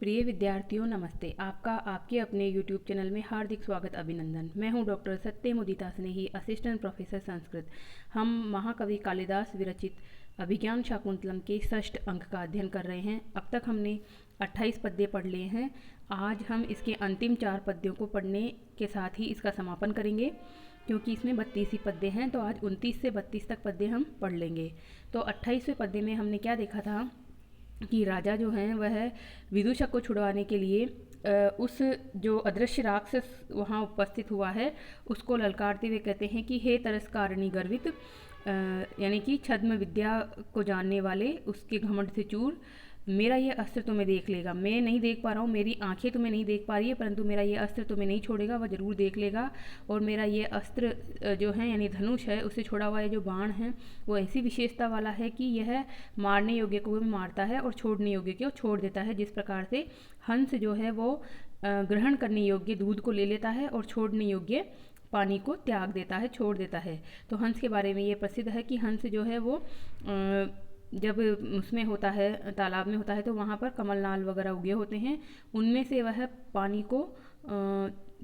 प्रिय विद्यार्थियों नमस्ते। आपका आपके अपने YouTube चैनल में हार्दिक स्वागत अभिनंदन। मैं हूं डॉक्टर सत्य मुदिता स्नेही, असिस्टेंट प्रोफेसर संस्कृत। हम महाकवि कालिदास विरचित अभिज्ञान शाकुंतलम के षष्ठ अंक का अध्ययन कर रहे हैं। अब तक हमने 28 पद्य पढ़ लिए हैं। आज हम इसके अंतिम 4 पद्यों को पढ़ने के साथ ही इसका समापन करेंगे, क्योंकि इसमें 32 ही पद्य हैं। तो आज 29 से 32 तक पद्य हम पढ़ लेंगे। तो 28वें पद्य में हमने क्या देखा था कि राजा जो हैं वह विदूषक को छुड़वाने के लिए उस जो अदृश्य राक्षस वहाँ उपस्थित हुआ है उसको ललकारते हुए कहते हैं कि हे तरस्कारिणी गर्वित, यानी कि छद्म विद्या को जानने वाले, उसके घमंड से चूर, मेरा ये अस्त्र तुम्हें देख लेगा। मैं नहीं देख पा रहा हूँ, मेरी आंखें तुम्हें नहीं देख पा रही है, परंतु मेरा ये अस्त्र तुम्हें नहीं छोड़ेगा, वह ज़रूर देख लेगा। और मेरा ये अस्त्र जो है यानी धनुष है, उससे छोड़ा हुआ ये जो बाण है वो ऐसी विशेषता वाला है कि यह मारने योग्य को भी मारता है और छोड़ने योग्य को छोड़ देता है। जिस प्रकार से हंस जो है वो ग्रहण करने योग्य दूध को ले लेता है और छोड़ने योग्य पानी को त्याग देता है, छोड़ देता है। तो हंस के बारे में ये प्रसिद्ध है कि हंस जो है वो जब उसमें होता है, तालाब में होता है, तो वहाँ पर कमलनाल वगैरह उगे होते हैं, उनमें से वह पानी को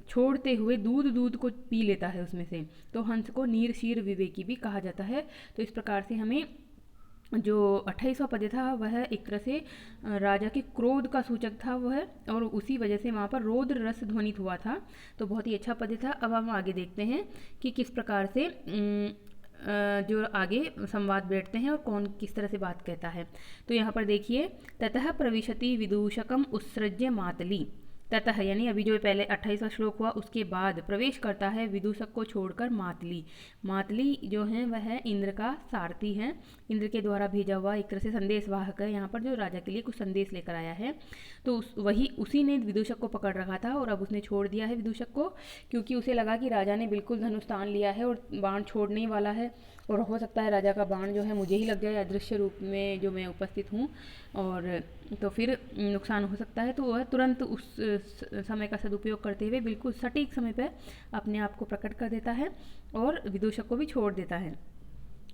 छोड़ते हुए दूध को पी लेता है उसमें से। तो हंस को नीर शीर विवेकी भी कहा जाता है। तो इस प्रकार से हमें जो 28वां पद्य था वह एक तरह से राजा के क्रोध का सूचक था वह, और उसी वजह से वहाँ पर रौद्र रस ध्वनित हुआ था। तो बहुत ही अच्छा पद्य था। अब हम आगे देखते हैं कि किस प्रकार से जो आगे संवाद बैठते हैं और कौन किस तरह से बात कहता है। तो यहाँ पर देखिए, ततः प्रविशति विदूषकम उत्सृज्य मातली। ततः यानी अभी जो पहले 28वां श्लोक हुआ उसके बाद प्रवेश करता है विदूषक को छोड़कर मातली। मातली जो है वह इंद्र का सारथी है, इंद्र के द्वारा भेजा हुआ एक तरह से संदेशवाहक है, यहाँ पर जो राजा के लिए कुछ संदेश लेकर आया है। तो उसी ने विदूषक को पकड़ रखा था और अब उसने छोड़ दिया है विदूषक को, क्योंकि उसे लगा कि राजा ने बिल्कुल धनुष तान लिया है और बाण छोड़ने ही वाला है, और हो सकता है राजा का बाण जो है मुझे ही लग जाए अदृश्य रूप में जो मैं उपस्थित हूँ, और तो फिर नुकसान हो सकता है। तो वह तुरंत उस समय का सदुपयोग करते हुए बिल्कुल सटीक समय पर अपने आप को प्रकट कर देता है और विदूषक को भी छोड़ देता है।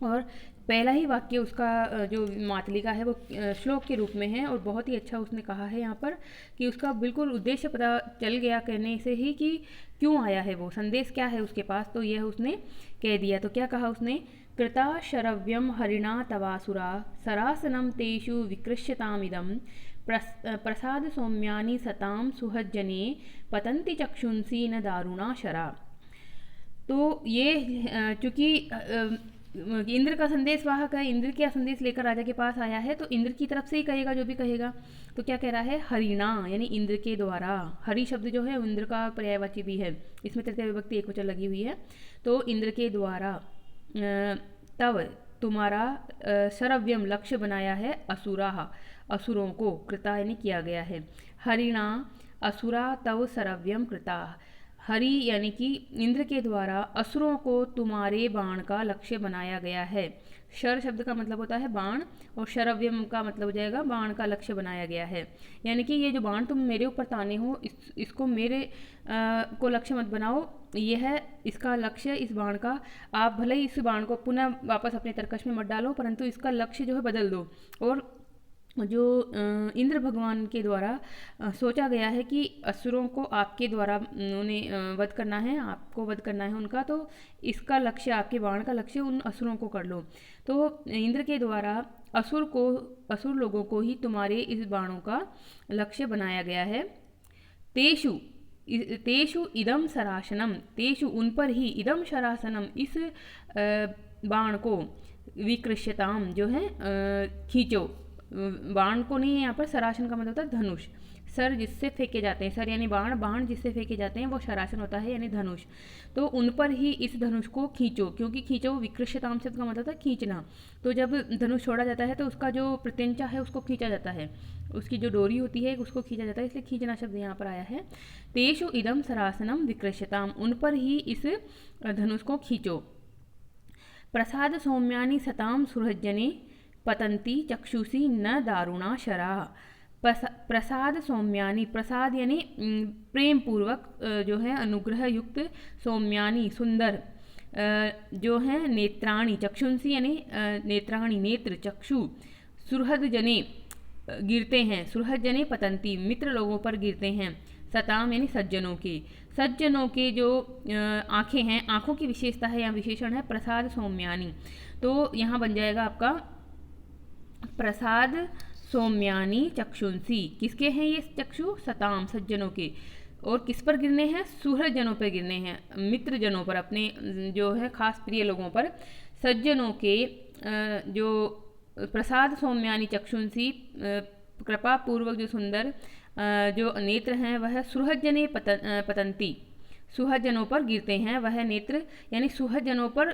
और पहला ही वाक्य उसका जो मातली का है वो श्लोक के रूप में है, और बहुत ही अच्छा उसने कहा है यहाँ पर कि उसका बिल्कुल उद्देश्य पता चल गया कहने से ही कि क्यों आया है, वो संदेश क्या है उसके पास। तो यह उसने कह दिया। तो क्या कहा उसने, कृता शरव्यम हरिणा तवासुरा सरासनम तेषु विकृष्यतामिदं प्रसाद सौम्यानि सताम सुहज्जने पतंति चक्षुंसी न दारुणा शरा। तो ये चूंकि इंद्र का संदेश वाहक है, इंद्र क्या संदेश लेकर राजा के पास आया है, तो इंद्र की तरफ से ही कहेगा जो भी कहेगा। तो क्या कह रहा है, हरिणा यानी इंद्र के द्वारा। हरि शब्द जो है इंद्र का पर्यायवाची भी है, इसमें तृतीय विभक्ति एकवचन लगी हुई है। तो इंद्र के द्वारा तव तुम्हारा शरव्यम लक्ष्य बनाया है, असुरा असुरों को, कृता यानी किया गया है। हरिणा असुरा तव शरव्यम कृता। हरि यानी कि इंद्र के द्वारा असुरों को तुम्हारे बाण का लक्ष्य बनाया गया है। शर शब्द का मतलब होता है बाण, और शरव्यम का मतलब हो जाएगा बाण का लक्ष्य बनाया गया है। यानी कि ये जो बाण तुम मेरे ऊपर ताने हो, इसको मेरे को लक्ष्य मत बनाओ, यह इसका लक्ष्य, इस बाण का, आप भले ही इस बाण को पुनः वापस अपने तरकश में मत डालो, परंतु इसका लक्ष्य जो है बदल दो। और जो इंद्र भगवान के द्वारा सोचा गया है कि असुरों को आपके द्वारा उन्हें वध करना है, आपको वध करना है उनका, तो इसका लक्ष्य, आपके बाण का लक्ष्य उन असुरों को कर लो। तो इंद्र के द्वारा असुर लोगों को ही तुम्हारे इस बाणों का लक्ष्य बनाया गया है। तेषु इदम सरासनम, तेषु उन पर ही, इदम शरासनम इस बाण को, विकृष्यताम जो है खींचो। बाण को नहीं है यहाँ पर, सरासन का मतलब होता है धनुष। सर जिससे फेंके जाते हैं, सर यानी बाण, बाण जिससे फेंके जाते हैं वो शरासन होता है यानी धनुष। तो उन पर ही इस धनुष को खींचो, क्योंकि खींचो विकृष्यताम शब्द का मतलब होता है खींचना। तो जब धनुष छोड़ा जाता है तो उसका जो प्रत्यंचा है उसको खींचा जाता है, उसकी जो डोरी होती है उसको खींचा जाता है, इसलिए खींचना शब्द यहाँ पर आया है। तेषु इदम सरासनम विकृष्यताम, उन पर ही इस धनुष को खींचो। प्रसाद सौम्यानि सताम सुहृज्जने पतंती चक्षुषी न दारुणा शरा। प्रसाद सौम्यानि, प्रसाद यानी प्रेम पूर्वक जो है अनुग्रह युक्त, सौम्यानि सुंदर जो है, नेत्राणि चक्षुंसी यानी नेत्राणि नेत्र चक्षु, सुहृद जने गिरते हैं, सुहृदजने पतंती मित्र लोगों पर गिरते हैं, सताम यानी सज्जनों के। सज्जनों के जो आँखें हैं, आँखों की विशेषता है या विशेषण है प्रसाद सौम्यानी, तो यहाँ बन जाएगा आपका प्रसाद सौम्यानी चक्षुंसी। किसके हैं ये चक्षु? सताम सज्जनों के। और किस पर गिरने हैं? सुहृदजनों पर गिरने हैं, मित्र जनों पर, अपने जो है खास प्रिय लोगों पर। सज्जनों के जो प्रसाद सौम्यानी चक्षुंसी कृपा पूर्वक जो सुंदर जो नेत्र हैं वह सुहृदजने पतंती सुहृदजनों पर गिरते हैं, वह नेत्र यानी सुहृदजनों पर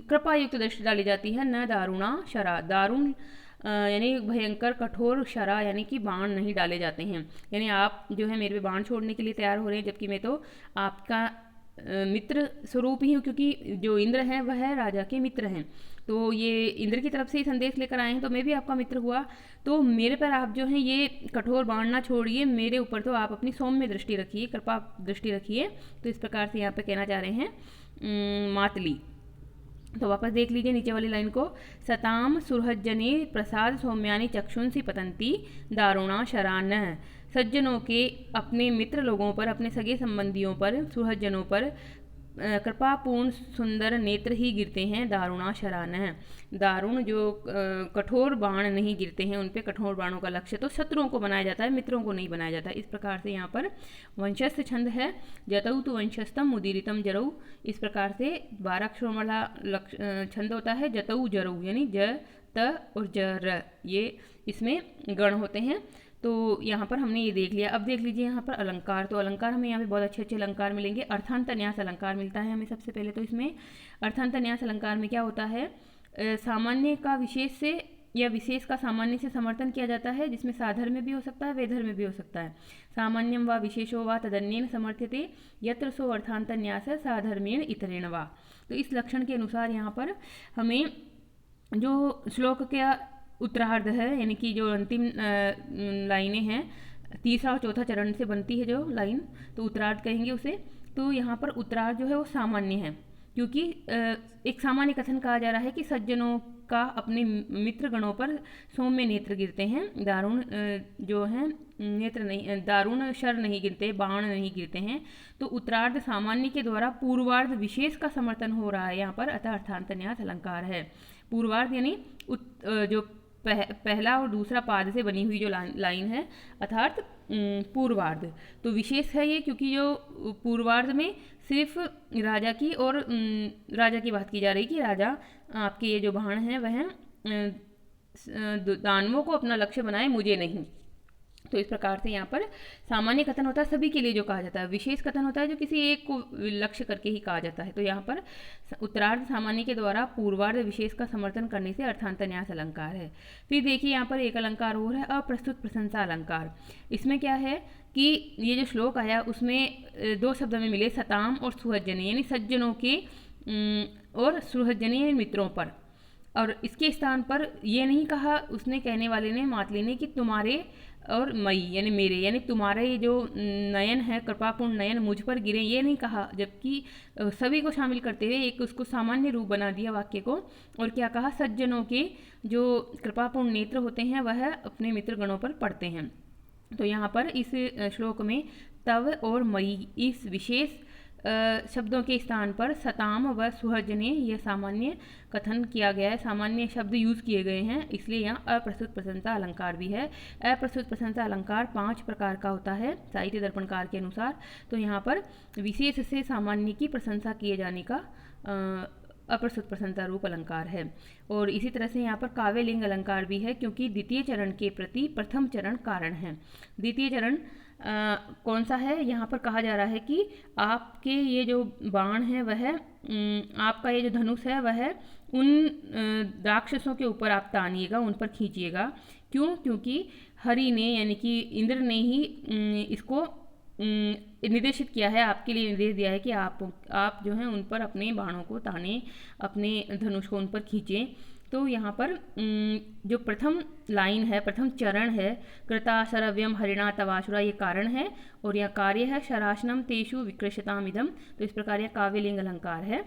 कृपा युक्त दृष्टि डाली जाती है। न दारुणा शरा, दारुण यानी भयंकर कठोर, शरा यानी कि बाण नहीं डाले जाते हैं, यानी आप जो है मेरे पे बाण छोड़ने के लिए तैयार हो रहे हैं, जबकि मैं तो आपका मित्र स्वरूप ही हूँ, क्योंकि जो इंद्र हैं वह राजा के मित्र हैं। तो ये इंद्र की तरफ से ही संदेश लेकर आए हैं, तो मैं भी आपका मित्र हुआ, तो मेरे पर आप जो हैं ये कठोर बाण ना छोड़िए, मेरे ऊपर तो आप अपनी सौम्य दृष्टि रखिए, कृपा दृष्टि रखिए। तो इस प्रकार से यहाँ पे कहना चाह रहे हैं मातली। तो वापस देख लीजिए नीचे वाली लाइन को, सताम सुहृदजने प्रसाद सौम्यानि चक्षुंसी पतंती दारुणा शरान। सज्जनों के अपने मित्र लोगों पर, अपने सगे संबंधियों पर, सुहृदजनों पर कृपापूर्ण सुंदर नेत्र ही गिरते हैं, दारुणा शरान। दारुण जो कठोर बाण नहीं गिरते हैं, उन पे कठोर बाणों का लक्ष्य तो शत्रुओं को बनाया जाता है, मित्रों को नहीं बनाया जाता। इस प्रकार से यहाँ पर वंशस्थ छंद है, जतऊ तो वंशस्थम मुदीरितम जरऊ। इस प्रकार से 12 अक्षरों वाला छंद होता है, जतऊ जरऊ यानी ज त और ज र, ये इसमें गण होते हैं। तो यहाँ पर हमने ये देख लिया। अब देख लीजिए यहाँ पर अलंकार। तो अलंकार हमें यहाँ पे बहुत अच्छे अच्छे अलंकार मिलेंगे। अर्थांतन्यास अलंकार मिलता है हमें सबसे पहले। तो इसमें अर्थांतन्यास अलंकार में क्या होता है, सामान्य का विशेष से या विशेष का सामान्य से समर्थन किया जाता है, जिसमें साधर्म में भी हो सकता है, वेधर्म में भी हो सकता है। सामान्यम व विशेषो व तदन्येन समर्थ्यते यत्र सो अर्थांतन्यास साधर्मेण इतरेण वा। तो इस लक्षण के अनुसार यहाँ पर हमें जो श्लोक के उत्तरार्ध है, यानी कि जो अंतिम लाइनें हैं, तीसरा और चौथा चरण से बनती है जो लाइन, तो उत्तरार्ध कहेंगे उसे। तो यहाँ पर उत्तरार्ध जो है वो सामान्य है, क्योंकि एक सामान्य कथन कहा जा रहा है कि सज्जनों का अपने मित्र गणों पर सौम्य नेत्र गिरते हैं, दारुण जो है नेत्र नहीं, दारुण शर नहीं गिरते, बाण नहीं गिरते हैं। तो उत्तरार्ध सामान्य के द्वारा पूर्वार्ध विशेष का समर्थन हो रहा है यहाँ पर, अतः अर्थांतन्यास अलंकार है। पूर्वार्ध यानी जो पहला और दूसरा पाद से बनी हुई जो लाइन है, अर्थात पूर्वार्ध। तो विशेष है ये, क्योंकि जो पूर्वार्ध में सिर्फ राजा की और राजा की बात की जा रही कि राजा आपके ये जो बाण हैं वह दानवों को अपना लक्ष्य बनाए, मुझे नहीं। तो इस प्रकार से यहाँ पर सामान्य कथन होता है सभी के लिए जो कहा जाता है, विशेष कथन होता है जो किसी एक को लक्ष्य करके ही कहा जाता है। तो यहाँ पर उत्तरार्ध सामान्य के द्वारा पूर्वार्ध विशेष का समर्थन करने से अर्थांतन्यास अलंकार है। फिर देखिए यहाँ पर एक अलंकार और है, अप्रस्तुत प्रशंसा अलंकार। इसमें क्या है कि ये जो श्लोक आया उसमें 2 शब्द में मिले, सताम और सुहृदजने, यानी सज्जनों के और सुहृदजने मित्रों पर। और इसके स्थान पर ये नहीं कहा उसने, कहने वाले ने, मातली ने, कि तुम्हारे और मई यानी मेरे, यानी तुम्हारे ये जो नयन है, कृपापूर्ण नयन मुझ पर गिरे, ये नहीं कहा, जबकि सभी को शामिल करते हुए एक उसको सामान्य रूप बना दिया वाक्य को। और क्या कहा, सज्जनों के जो कृपापूर्ण नेत्र होते हैं वह अपने मित्र गणों पर पड़ते हैं। तो यहाँ पर इस श्लोक में तव और मई इस विशेष शब्दों के स्थान पर सताम व सुहृदजने यह सामान्य कथन किया गया है, सामान्य शब्द यूज़ किए गए हैं, इसलिए यहाँ अप्रस्तुत प्रशंसा अलंकार भी है। अप्रस्तुत प्रशंसा अलंकार 5 प्रकार का होता है साहित्य दर्पणकार के अनुसार। तो यहाँ पर विशेष से सामान्य की प्रशंसा किए जाने का अप्रस्तुत प्रशंसा रूप अलंकार है। और इसी तरह से यहाँ पर काव्यलिंग अलंकार भी है, क्योंकि द्वितीय चरण के प्रति प्रथम चरण कारण है। द्वितीय चरण कौन सा है, यहाँ पर कहा जा रहा है कि आपके ये जो बाण है वह आपका ये जो धनुष है वह उन राक्षसों के ऊपर आप तानिएगा, उन पर खींचिएगा। क्यों? क्योंकि हरि ने यानी कि इंद्र ने ही इसको निर्देशित किया है, आपके लिए निर्देश दिया है कि आप जो हैं उन पर अपने बाणों को ताने, अपने धनुष को उन पर खींचें। तो यहाँ पर जो प्रथम लाइन है, प्रथम चरण है, कृता शरव्यम हरिणा तवासुरा, ये कारण है, और यह कार्य है शराशनम तेषु विकृष्यताम इदम। तो इस प्रकार यह काव्यलिंग अलंकार है।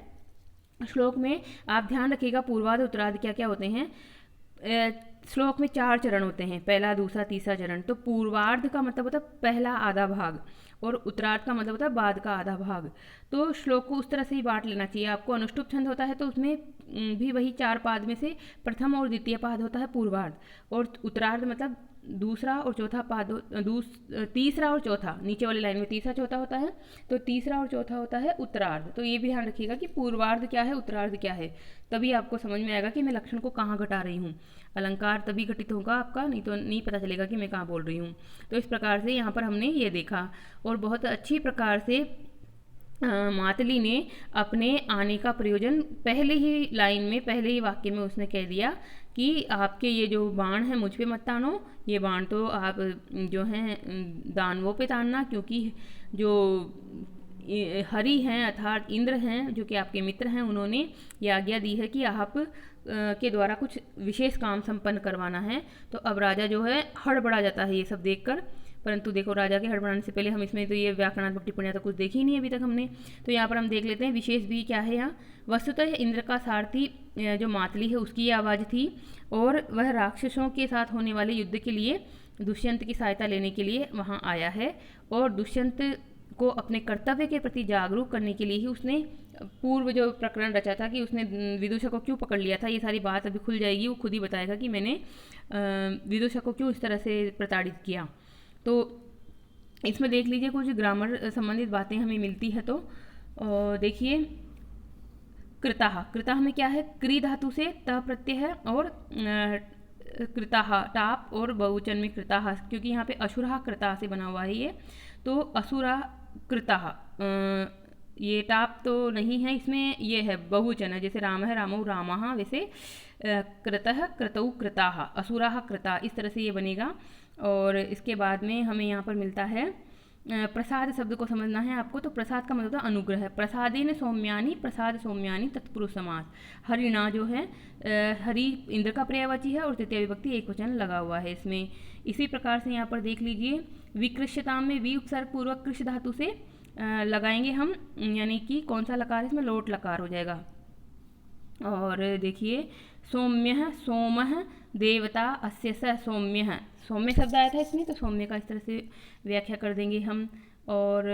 श्लोक में आप ध्यान रखिएगा पूर्वार्ध उत्तरार्ध क्या क्या होते हैं। श्लोक में 4 चरण होते हैं, पहला, दूसरा, तीसरा चरण। तो पूर्वार्ध का मतलब होता है पहला आधा भाग और उत्तरार्ध का मतलब होता है बाद का आधा भाग। तो श्लोक को उस तरह से ही बांट लेना चाहिए आपको। अनुष्टुप छंद होता है तो उसमें भी वही 4 पाद में से प्रथम और द्वितीय पाद होता है पूर्वार्ध, और उत्तरार्ध मतलब दूसरा और चौथा पाद, तीसरा और चौथा, नीचे वाली लाइन में तीसरा चौथा होता है, तो तीसरा और चौथा होता है उत्तरार्ध। तो ये भी ध्यान रखिएगा कि पूर्वार्ध क्या है, उत्तरार्ध क्या है, तभी आपको समझ में आएगा कि मैं लक्षण को कहाँ घटा रही हूँ। अलंकार तभी घटित होगा आपका, नहीं तो नहीं पता चलेगा कि मैं कहाँ बोल रही हूँ। तो इस प्रकार से यहाँ पर हमने ये देखा, और बहुत अच्छी प्रकार से मातली ने अपने आने का प्रयोजन पहले ही लाइन में, पहले ही वाक्य में उसने कह दिया कि आपके ये जो बाण हैं मुझ पे मत तानो, ये बाण तो आप जो हैं दानवों पे तानना, क्योंकि जो हरि हैं अर्थात इंद्र हैं जो कि आपके मित्र हैं, उन्होंने ये आज्ञा दी है कि आप के द्वारा कुछ विशेष काम संपन्न करवाना है। तो अब राजा जो है हड़बड़ा जाता है ये सब देखकर, परंतु देखो राजा के हड़बड़ाने से पहले हम इसमें तो ये व्याकरणात्मक टिप्पणियाँ तो कुछ देखी ही नहीं अभी तक हमने। तो यहाँ पर हम देख लेते हैं विशेष भी क्या है यहाँ। वस्तुतः इंद्र का सारथी जो मातली है उसकी ये आवाज़ थी, और वह राक्षसों के साथ होने वाले युद्ध के लिए दुष्यंत की सहायता लेने के लिए वहाँ आया है, और दुष्यंत को अपने कर्तव्य के प्रति जागरूक करने के लिए ही उसने पूर्व जो प्रकरण रचा था कि उसने विदूषक को क्यों पकड़ लिया था, ये सारी बात अभी खुल जाएगी, वो खुद ही बताएगा कि मैंने विदूषक को क्यों इस तरह से प्रताड़ित किया। तो इसमें देख लीजिए कुछ ग्रामर संबंधित बातें हमें मिलती है। तो देखिए कृताह, कृताह में क्या है, क्री धातु से त प्रत्यय है, और कृताह टाप और बहुवचन में कृताह, क्योंकि यहाँ पे असुरा कृता से बना हुआ है ये, तो असुरा कृताह, ये टाप तो नहीं है इसमें, ये है बहुवचन है, जैसे राम है रामौ रामः, वैसे कृतः कृतौ कृताः, असुराः कृता, इस तरह से ये बनेगा। और इसके बाद में हमें यहाँ पर मिलता है प्रसाद शब्द को समझना है आपको। तो प्रसाद का मतलब अनुग्रह है, प्रसादेन सौम्यानि, प्रसाद सौम्यानि तत्पुरुष समास। हरिणा जो है हरि इंद्र का पर्यायवाची है, और तृतीय विभक्ति एक वचन लगा हुआ है इसमें। इसी प्रकार से यहाँ पर देख लीजिए विकृष्यता में वी उपसर्ग पूर्वक कृष धातु से लगाएंगे हम, यानी कि कौन सा लकार, इसमें लोट लकार हो जाएगा। और देखिए सौम्य, सोमः देवता अस्य स सौम्य, सौम्य शब्द आया था इसमें, तो सौम्य का इस तरह से व्याख्या कर देंगे हम। और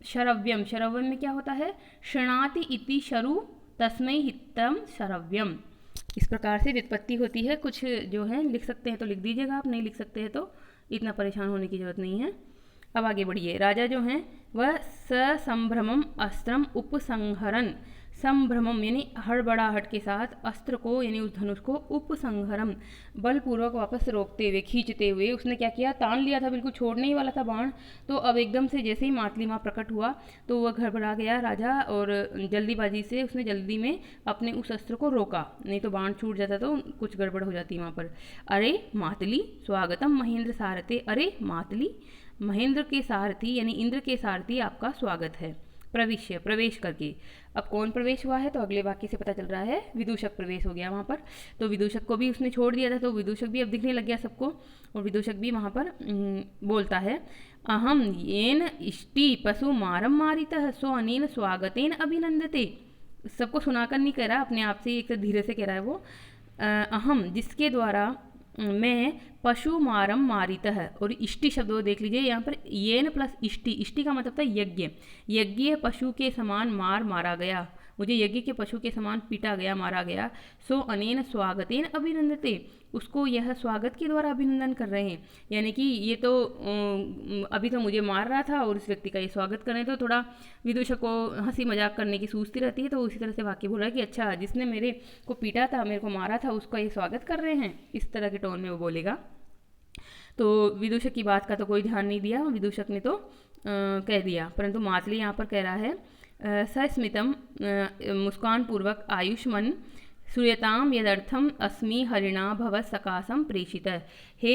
शरव्यम, शरव्यम में क्या होता है, शृणाति इति शरु तस्मै हितम शरव्यम, इस प्रकार से व्युत्पत्ति होती है। कुछ जो है लिख सकते हैं तो लिख दीजिएगा, आप नहीं लिख सकते हैं तो इतना परेशान होने की जरूरत नहीं है। अब आगे बढ़िए, राजा जो हैं वह ससंभ्रमम अस्त्रम उपसंहरन, संभ्रमम यानी हड़बड़ाहट के साथ, अस्त्र को यानी उस धनुष को, उपसंहरम बलपूर्वक वापस रोकते हुए, खींचते हुए, उसने क्या किया, तान लिया था, बिल्कुल छोड़ने ही वाला था बाण, तो अब एकदम से जैसे ही मातली माँ प्रकट हुआ तो वह घबरा गया राजा, और जल्दीबाजी से उसने जल्दी में अपने उस अस्त्र को रोका, नहीं तो बाण छूट जाता तो कुछ गड़बड़ हो जाती वहाँ पर। अरे मातली स्वागतम महेंद्र सारथे, अरे मातली महेंद्र के सारथी यानी इंद्र के सारथी आपका स्वागत है। प्रविश्य, प्रवेश करके, अब कौन प्रवेश हुआ है तो अगले वाक्य से पता चल रहा है, विदूषक प्रवेश हो गया वहाँ पर। तो विदूषक को भी उसने छोड़ दिया था, तो विदूषक भी अब दिखने लग गया सबको, और विदूषक भी वहाँ पर बोलता है, अहम येन इष्टि पशु मारम मारितः सो अनेन स्वागतेन अभिनंदते। सबको सुनाकर नहीं कह रहा, अपने आप से एक धीरे से कह रहा है वो, अहम जिसके द्वारा मैं पशु मारम मारिता है, और इष्टि शब्द को देख लीजिए यहाँ पर, येन प्लस इष्टि, इष्टि का मतलब था यज्ञ, यज्ञ पशु के समान मार मारा गया, मुझे यज्ञ के पशु के समान पीटा गया, मारा गया। सो अनेन स्वागतेन अभिनंदते, उसको यह स्वागत के द्वारा अभिनंदन कर रहे हैं, यानी कि ये तो अभी तो मुझे मार रहा था और इस व्यक्ति का ये स्वागत कर रहे हैं, तो थोड़ा विदूषक को हंसी मजाक करने की सूझती रहती है, तो उसी तरह से वाक्य बोल रहा है कि अच्छा जिसने मेरे को पीटा था, मेरे को मारा था, उसका ये स्वागत कर रहे हैं, इस तरह के टोन में वो बोलेगा। तो विदूषक की बात का तो कोई ध्यान नहीं दिया, विदूषक ने तो कह दिया, परंतु मातली यहाँ पर कह रहा है, सस्मितम मुस्कान पूर्वक आयुष्मन श्रूयताम यदर्थम अस्मि हरिणा भव सकाशम प्रेषित। हे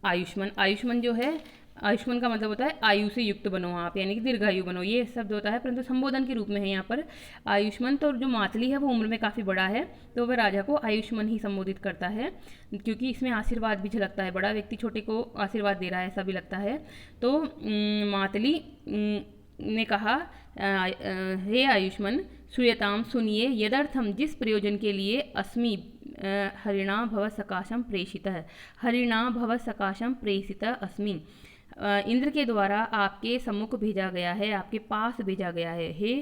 आयुष्मन, आयुष्मन जो है, आयुष्मान का मतलब होता है आयु से युक्त बनो आप, यानी कि दीर्घायु बनो, ये शब्द होता है, परंतु संबोधन के रूप में है यहाँ पर आयुष्मान। तो जो मातली है वो उम्र में काफ़ी बड़ा है, तो वह राजा को आयुष्मान ही संबोधित करता है, क्योंकि इसमें आशीर्वाद भी झलकता है, बड़ा व्यक्ति छोटे को आशीर्वाद दे रहा है ऐसा भी लगता है। तो मातली ने कहा, हे आयुष्मन श्रूयताम, सुनिए, यदर्थम, जिस प्रयोजन के लिए अस्मि हरिणा भव सकाशम प्रेषितः, हरिणा भव सकाशम प्रेषितः अस्मि, इंद्र के द्वारा आपके सम्मुख भेजा गया है, आपके पास भेजा गया है। हे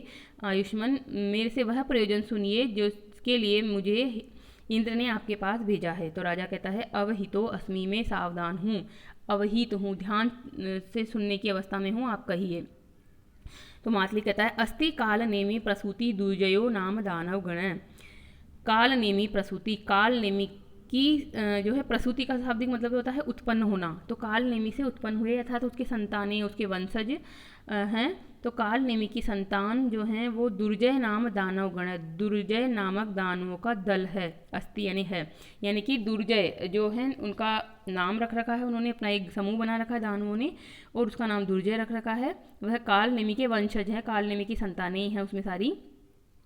आयुष्मन, मेरे से वह प्रयोजन सुनिए जिसके लिए मुझे इंद्र ने आपके पास भेजा है। तो राजा कहता है, अवहितो अस्मि, में सावधान हूँ, अवहित हूँ, ध्यान से सुनने की अवस्था में हूँ, आप कहिए। तो मातली कहता है, अस्ति काल नेमी प्रसूति दुर्जयो नाम दानव गण। काल नेमी प्रसूति, काल नेमी की जो है प्रसूति का शाब्दिक मतलब होता है उत्पन्न होना। तो काल नेमी से उत्पन्न हुए अर्थात उसके संतानें, उसके वंशज हैं। तो काल नेमी की संतान जो हैं वो दुर्जय नाम दानव गण, दुर्जय नामक दानवों का दल है, अस्ति यानी है, यानी कि दुर्जय जो है उनका नाम रख रखा है, उन्होंने अपना एक समूह बना रखा है दानवों ने, और उसका नाम दुर्जय रख रखा है। वह काल नेमी के वंशज हैं, काल नेमी की संतानें ही हैं उसमें सारी।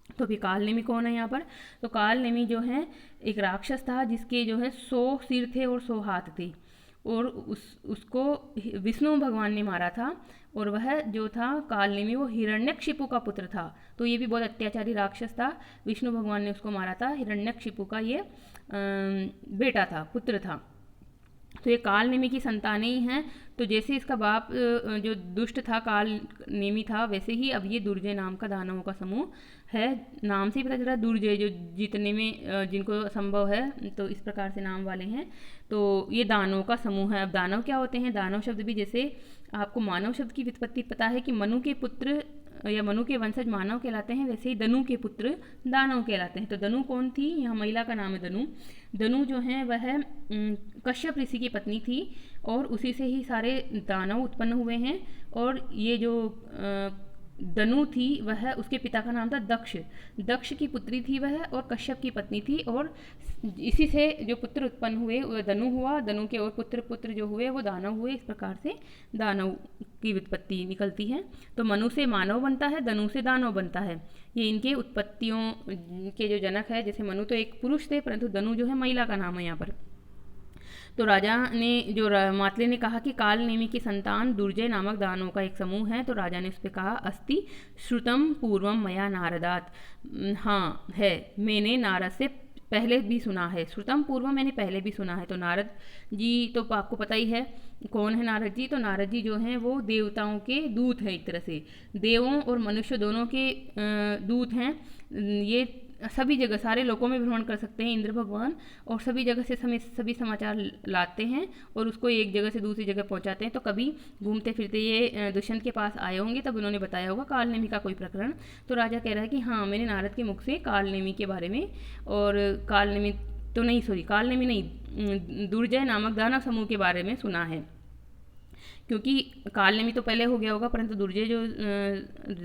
तो अभी काल नेमी कौन है यहाँ पर? तो काल नेमी जो है एक राक्षस था जिसके जो है 100 सिर थे और 100 हाथ थे, और उसको विष्णु भगवान ने मारा था। और वह जो था काल नेमी वो हिरण्यकशिपु का पुत्र था। तो ये भी बहुत अत्याचारी राक्षस था, विष्णु भगवान ने उसको मारा था। हिरण्यकशिपु का ये बेटा था, पुत्र था। तो ये काल नेमी की संतानें ही हैं। तो जैसे इसका बाप जो दुष्ट था काल नेमी था, वैसे ही अब ये दुर्जय नाम का दानवों का समूह है। नाम से ही पता चल रहा है दुर्जय, जो जीतने में जिनको असंभव है, तो इस प्रकार से नाम वाले हैं। तो ये दानवों का समूह है। अब दानव क्या होते हैं? दानव शब्द भी जैसे आपको मानव शब्द की व्युत्पत्ति पता है कि मनु के पुत्र या मनु के वंशज मानव कहलाते हैं, वैसे ही दनु के पुत्र दानव कहलाते हैं। तो दनु कौन थी? यहाँ महिला का नाम है दनु। दनु जो है वह कश्यप ऋषि की पत्नी थी, और उसी से ही सारे दानव उत्पन्न हुए हैं। और ये जो दनु थी वह, उसके पिता का नाम था दक्ष, दक्ष की पुत्री थी वह, और कश्यप की पत्नी थी। और इसी से जो पुत्र उत्पन्न हुए वह दनु हुआ, दनु के और पुत्र जो हुए वो दानव हुए। इस प्रकार से दानव की व्युत्पत्ति निकलती है। तो मनु से मानव बनता है, दनु से दानव बनता है। ये इनके उत्पत्तियों के जो जनक है। जैसे मनु तो एक पुरुष थे, परंतु दनु जो है महिला का नाम है यहाँ पर। तो राजा ने जो मातले ने कहा कि काल नेमी की संतान दुर्जय नामक दानवों का एक समूह है। तो राजा ने उस पर कहा, अस्ति श्रुतम पूर्वम मया नारदात, हाँ है, मैंने नारद से पहले भी सुना है। श्रुतम पूर्वम, मैंने पहले भी सुना है। तो नारद जी तो आपको पता ही है कौन है नारद जी। तो नारद जी जो हैं वो देवताओं के दूत हैं, एक तरह से देवों और मनुष्य दोनों के दूत हैं। ये सभी जगह सारे लोकों में भ्रमण कर सकते हैं इंद्र भगवान, और सभी जगह से सभी समाचार लाते हैं और उसको एक जगह से दूसरी जगह पहुंचाते हैं। तो कभी घूमते फिरते ये दुष्यंत के पास आए होंगे, तब उन्होंने बताया होगा काल नेमी का कोई प्रकरण। तो राजा कह रहा है कि हाँ, मैंने नारद के मुख से काल नेमी के बारे में, और काल नेमी तो नहीं, सॉरी काल नेमी नहीं, दुर्जय नामक दानव समूह के बारे में सुना है। क्योंकि काल नेमी तो पहले हो गया होगा, परंतु दुर्जय जो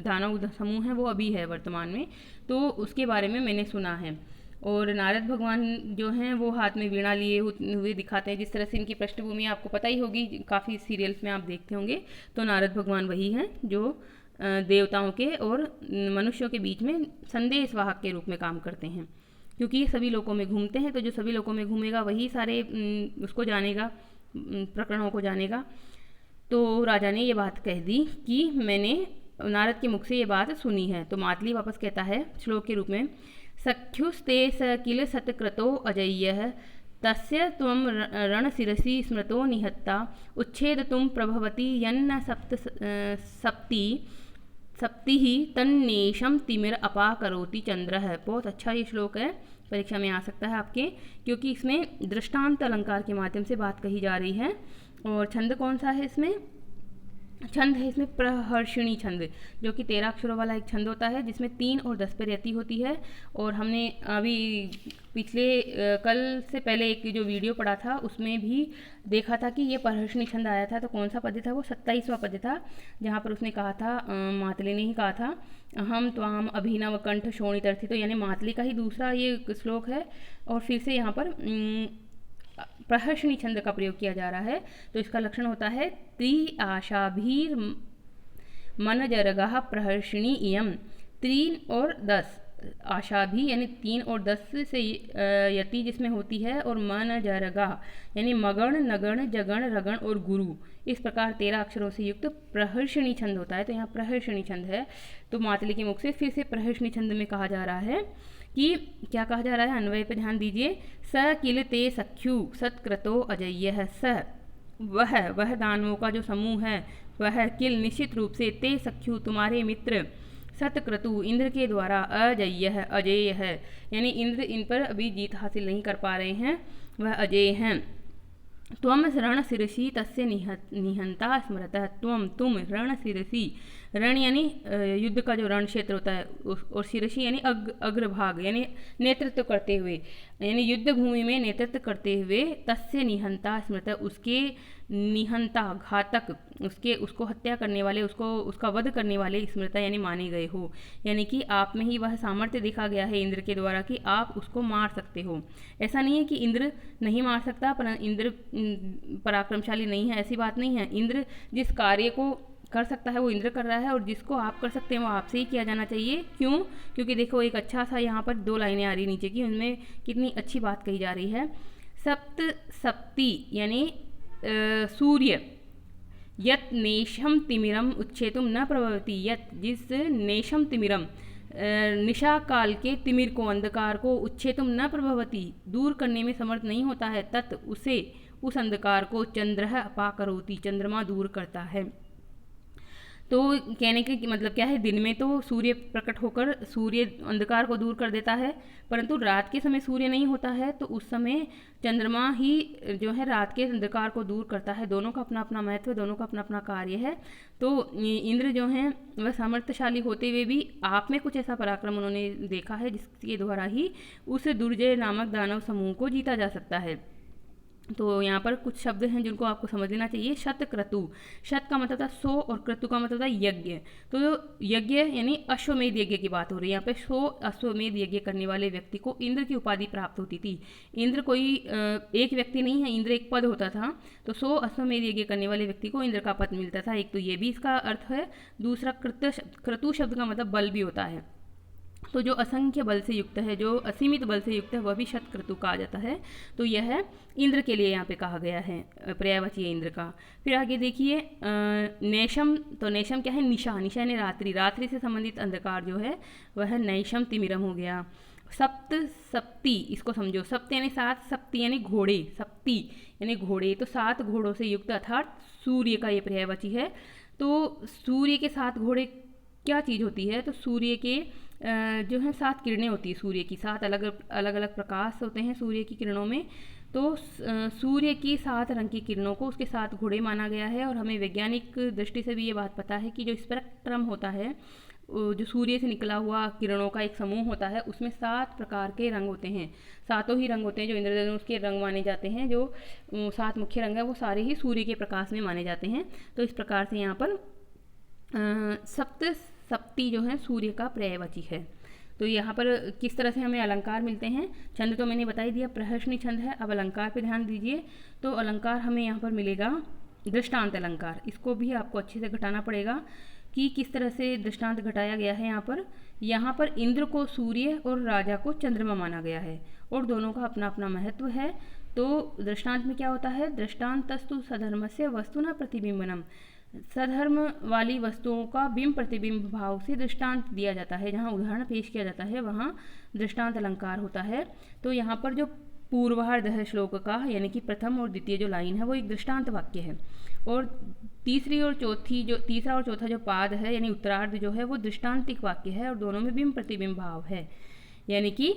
दानव समूह है वो अभी है वर्तमान में, तो उसके बारे में मैंने सुना है। और नारद भगवान जो हैं वो हाथ में वीणा लिए हुए दिखाते हैं। जिस तरह से इनकी पृष्ठभूमि आपको पता ही होगी, काफ़ी सीरियल्स में आप देखते होंगे। तो नारद भगवान वही हैं जो देवताओं के और मनुष्यों के बीच में संदेश वाहक के रूप में काम करते हैं। क्योंकि ये सभी लोकों में घूमते हैं, तो जो सभी लोकों में घूमेगा वही सारे उसको जानेगा, प्रकरणों को जानेगा। तो राजा ने ये बात कह दी कि मैंने नारद के मुख से ये बात सुनी है। तो मातली वापस कहता है श्लोक के रूप में, सख्युस्ते स किल सत्कृतो अजय्यः तस्य त्वं रणशिरसि स्मृतो निहत्ता उच्छेद तुम प्रभवती यन्न सप्ति ही तन्नेशम तिमिर अपा करोति चंद्र है। बहुत अच्छा ये श्लोक है, परीक्षा में आ सकता है आपके, क्योंकि इसमें दृष्टांत अलंकार के माध्यम से बात कही जा रही है। और छंद कौन सा है इसमें? छंद है इसमें प्रहर्षिणी छंद, जो कि 13 अक्षरों वाला एक छंद होता है, जिसमें 3 और 10 पे रहती होती है। और हमने अभी पिछले कल से पहले एक जो वीडियो पढ़ा था उसमें भी देखा था कि ये प्रहर्षिणी छंद आया था। तो कौन सा पद्य था? वो 27वां पद्य था, जहाँ पर उसने कहा था, मातली ने ही कहा था, हम त्वाम अभिनव कंठ शोणितर्थि। तो यानी मातली का ही दूसरा ये श्लोक है, और फिर से यहाँ पर प्रहर्षिणी छंद का प्रयोग किया जा रहा है। तो इसका लक्षण होता है त्रि आशाभीर मनजरगः प्रहर्षिणी इयम। 3 और 10 आशा भी यानी 3 और 10 से यति जिसमें होती है, और मनजरगा यानी मगण, नगण, जगण, रगण और गुरु, इस प्रकार 13 अक्षरों से युक्त प्रहर्षणी छंद होता है। तो यहाँ प्रहर्षणी छंद है, तो मातली के मुख से फिर से प्रहर्षणी छंद में कहा जा रहा है कि क्या कहा जा रहा है, अन्वय पर ध्यान दीजिए। स किल ते सख्यु सत्क्रतो अजय्यः, स वह दानवों का जो समूह है, वह किल निश्चित रूप से, ते सख्यु तुम्हारे मित्र, सतक्रतु इंद्र के द्वारा, अजय्य है अजेय है, यानी इंद्र इन पर अभी जीत हासिल नहीं कर पा रहे हैं, वह अजेय हैं। त्वम रण शिरसी तस्य निहंता स्मरतः, तुम रण शिरसी, रण यानी युद्ध का जो रण क्षेत्र होता है, और शिरसी यानी अग्रभाग यानी नेतृत्व करते हुए, यानी युद्ध भूमि में नेतृत्व करते हुए, तस्य निहंता स्मृतः उसके निहंता घातक, उसको हत्या करने वाले, उसका वध करने वाले स्मृता यानी माने गए हो, यानी कि आप में ही वह सामर्थ्य देखा गया है इंद्र के द्वारा कि आप उसको मार सकते हो। ऐसा नहीं है कि इंद्र नहीं मार सकता, पर इंद्र पराक्रमशाली नहीं है, ऐसी बात नहीं है। इंद्र जिस कार्य को कर सकता है वो इंद्र कर रहा है, और जिसको आप कर सकते हैं वो आपसे ही किया जाना चाहिए। क्यों? क्योंकि देखो एक अच्छा सा यहाँ पर 2 लाइनें आ रही नीचे की, उनमें कितनी अच्छी बात कही जा रही है। सप्त सप्ती यानी सूर्य, यत नेशम तिमिरम उच्छेतुम न प्रभवती, यत जिस नेशम तिमिरम निशा काल के तिमिर को, अंधकार को, उच्छेतुम न प्रभवती दूर करने में समर्थ नहीं होता है, तत् उसे, उस अंधकार को, चंद्रः अपाकरोति चंद्रमा दूर करता है। तो कहने के मतलब क्या है, दिन में तो सूर्य प्रकट होकर सूर्य अंधकार को दूर कर देता है, परंतु रात के समय सूर्य नहीं होता है, तो उस समय चंद्रमा ही जो है रात के अंधकार को दूर करता है। दोनों का अपना अपना महत्व, दोनों का अपना अपना कार्य है। तो इंद्र जो हैं वह सामर्थ्यशाली होते हुए भी आप में कुछ ऐसा पराक्रम उन्होंने देखा है जिसके द्वारा ही उस दुर्जय नामक दानव समूह को जीता जा सकता है। तो यहाँ पर कुछ शब्द हैं जिनको आपको समझ लेना चाहिए। शतक्रतु, शत का मतलब था 100 और क्रतु का मतलब था यज्ञ। तो यज्ञ यानी अश्वमेध यज्ञ की बात हो रही है यहाँ पे। 100 अश्वमेध यज्ञ करने वाले व्यक्ति को इंद्र की उपाधि प्राप्त होती थी। इंद्र कोई एक व्यक्ति नहीं है, इंद्र एक पद होता था। तो 100 अश्वमेध यज्ञ करने वाले व्यक्ति को इंद्र का पद मिलता था। एक तो ये भी इसका अर्थ है। दूसरा क्रतु शब्द का मतलब बल भी होता है। तो जो असंख्य बल से युक्त है, जो असीमित बल से युक्त है, वह भी शतक्रतु कहा जाता है। तो यह इंद्र के लिए यहाँ पे कहा गया है, पर्यायवाची है इंद्र का। फिर आगे देखिए नैशम, तो नैशम क्या है, निशा, निशा यानी रात्रि, रात्रि से संबंधित अंधकार जो है वह नैशम तिमिरम हो गया। सप्त सप्ती, इसको समझो, सप्त यानी 7, सप्ती यानी घोड़े, सप्ती यानी घोड़े, तो 7 घोड़ों से युक्त अर्थात सूर्य का ये पर्यायवाची है। तो सूर्य के 7 घोड़े क्या चीज़ होती है, तो सूर्य के जो है 7 किरणें होती है, सूर्य की 7 अलग अलग प्रकाश होते हैं सूर्य की किरणों में। तो सूर्य की 7 रंग की किरणों को उसके 7 घोड़े माना गया है। और हमें वैज्ञानिक दृष्टि से भी ये बात पता है कि जो स्पेक्ट्रम होता है, जो सूर्य से निकला हुआ किरणों का एक समूह होता है, उसमें 7 प्रकार के रंग होते हैं। 7 ही रंग होते हैं जो इंद्रधनुष के रंग माने जाते हैं। जो 7 मुख्य रंग है वो सारे ही सूर्य के प्रकाश में माने जाते हैं। तो इस प्रकार से यहाँ पर सप्त सप्ती जो है सूर्य का पर्यायवाची है। तो यहाँ पर किस तरह से हमें अलंकार मिलते हैं, छंद तो मैंने बता ही दिया, प्रहर्षणी छंद है। अब अलंकार पे ध्यान दीजिए। तो अलंकार हमें यहाँ पर मिलेगा दृष्टांत अलंकार। इसको भी आपको अच्छे से घटाना पड़ेगा कि किस तरह से दृष्टांत घटाया गया है। यहाँ पर इंद्र को सूर्य और राजा को चंद्रमा माना गया है, और दोनों का अपना अपना महत्व है। तो दृष्टांत में क्या होता है, दृष्टांतस्तु सधर्मस्य वस्तुना प्रतिबिंबनम, सधर्म वाली वस्तुओं का बिंब प्रतिबिंब भाव से दृष्टांत दिया जाता है। जहाँ उदाहरण पेश किया जाता है वहाँ दृष्टांत अलंकार होता है। तो यहाँ पर जो पूर्वार्ध है श्लोक का, यानी कि प्रथम और द्वितीय जो लाइन है वो एक दृष्टांत वाक्य है, और तीसरा और चौथा जो पाद है यानी उत्तरार्ध जो है वो दृष्टांतिक वाक्य है, और दोनों में बिंब प्रतिबिंब भाव है। यानी कि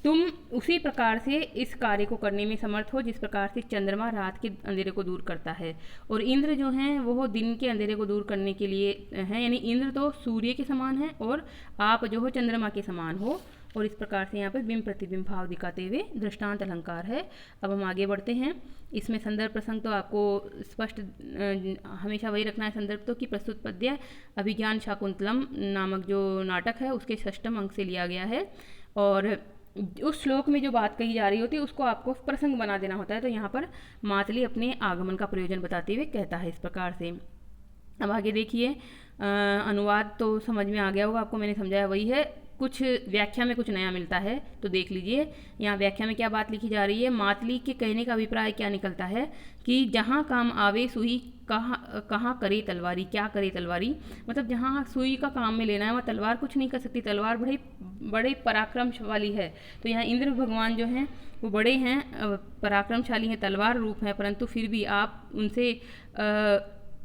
तुम उसी प्रकार से इस कार्य को करने में समर्थ हो जिस प्रकार से चंद्रमा रात के अंधेरे को दूर करता है, और इंद्र जो हैं वो दिन के अंधेरे को दूर करने के लिए हैं। यानी इंद्र तो सूर्य के समान है और आप जो हो चंद्रमा के समान हो। और इस प्रकार से यहाँ पर बिंब प्रतिबिंब भाव दिखाते हुए दृष्टांत अलंकार है। अब हम आगे बढ़ते हैं। इसमें संदर्भ प्रसंग तो आपको स्पष्ट हमेशा वही रखना है संदर्भ तो, कि प्रस्तुत पद्य अभिज्ञान शाकुंतलम नामक जो नाटक है उसके 6ठम अंक से लिया गया है, और उस श्लोक में जो बात कही जा रही होती है उसको आपको प्रसंग बना देना होता है। तो यहाँ पर मातली अपने आगमन का प्रयोजन बताते हुए कहता है इस प्रकार से। अब आगे देखिए, अनुवाद तो समझ में आ गया होगा आपको, मैंने समझाया वही है। कुछ व्याख्या में कुछ नया मिलता है। तो देख लीजिए यहाँ व्याख्या में क्या बात लिखी जा रही है। मातली के कहने का अभिप्राय क्या निकलता है कि जहाँ काम आवे सुई कहाँ करे तलवारी, क्या करे तलवारी, मतलब जहाँ सुई का काम में लेना है वहाँ तलवार कुछ नहीं कर सकती, तलवार बड़े बड़े पराक्रम वाली है। तो यहाँ इंद्र भगवान जो हैं वो बड़े हैं, पराक्रमशाली हैं, तलवार रूप हैं, परंतु फिर भी आप उनसे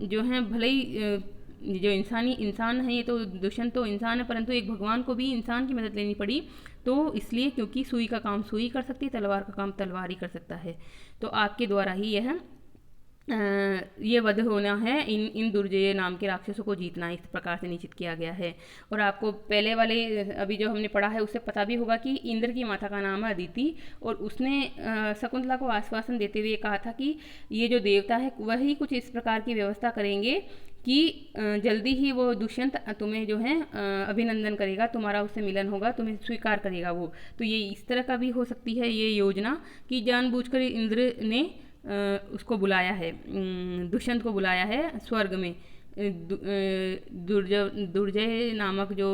जो हैं भले ही जो इंसान है, ये तो दुष्यंत तो इंसान है, परंतु एक भगवान को भी इंसान की मदद लेनी पड़ी। तो इसलिए क्योंकि सुई का काम सुई कर सकती है, तलवार का काम तलवार ही कर सकता है। तो आपके द्वारा ही ये वध होना है, इन दुर्जय नाम के राक्षसों को जीतना इस प्रकार से निश्चित किया गया है। और आपको पहले वाले अभी जो हमने पढ़ा है उससे पता भी होगा कि इंद्र की माता का नाम है अदिति, और उसने शकुंतला को आश्वासन देते हुए कहा था कि ये जो देवता है वही कुछ इस प्रकार की व्यवस्था करेंगे कि जल्दी ही वो दुष्यंत तुम्हें जो है अभिनंदन करेगा, तुम्हारा उससे मिलन होगा, तुम्हें स्वीकार करेगा वो। तो ये इस तरह का भी हो सकती है ये योजना कि जानबूझकर इंद्र ने उसको बुलाया है, दुष्यंत को बुलाया है स्वर्ग में, दुर्जय नामक जो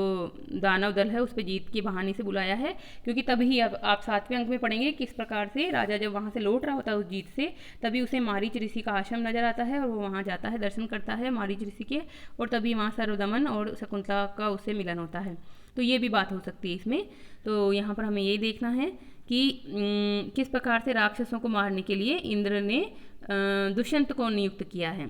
दानव दल है उस पर जीत के बहाने से बुलाया है। क्योंकि तभी अब आप 7वें अंक में पढ़ेंगे किस प्रकार से राजा जब वहाँ से लौट रहा होता है उस जीत से, तभी उसे मारीच ऋषि का आश्रम नजर आता है और वो वहाँ जाता है, दर्शन करता है मारीच ऋषि के, और तभी वहाँ सर्वदमन और शकुंतला का उससे मिलन होता है। तो ये भी बात हो सकती है इसमें। तो यहाँ पर हमें ये देखना है कि किस प्रकार से राक्षसों को मारने के लिए इंद्र ने दुष्यंत को नियुक्त किया है।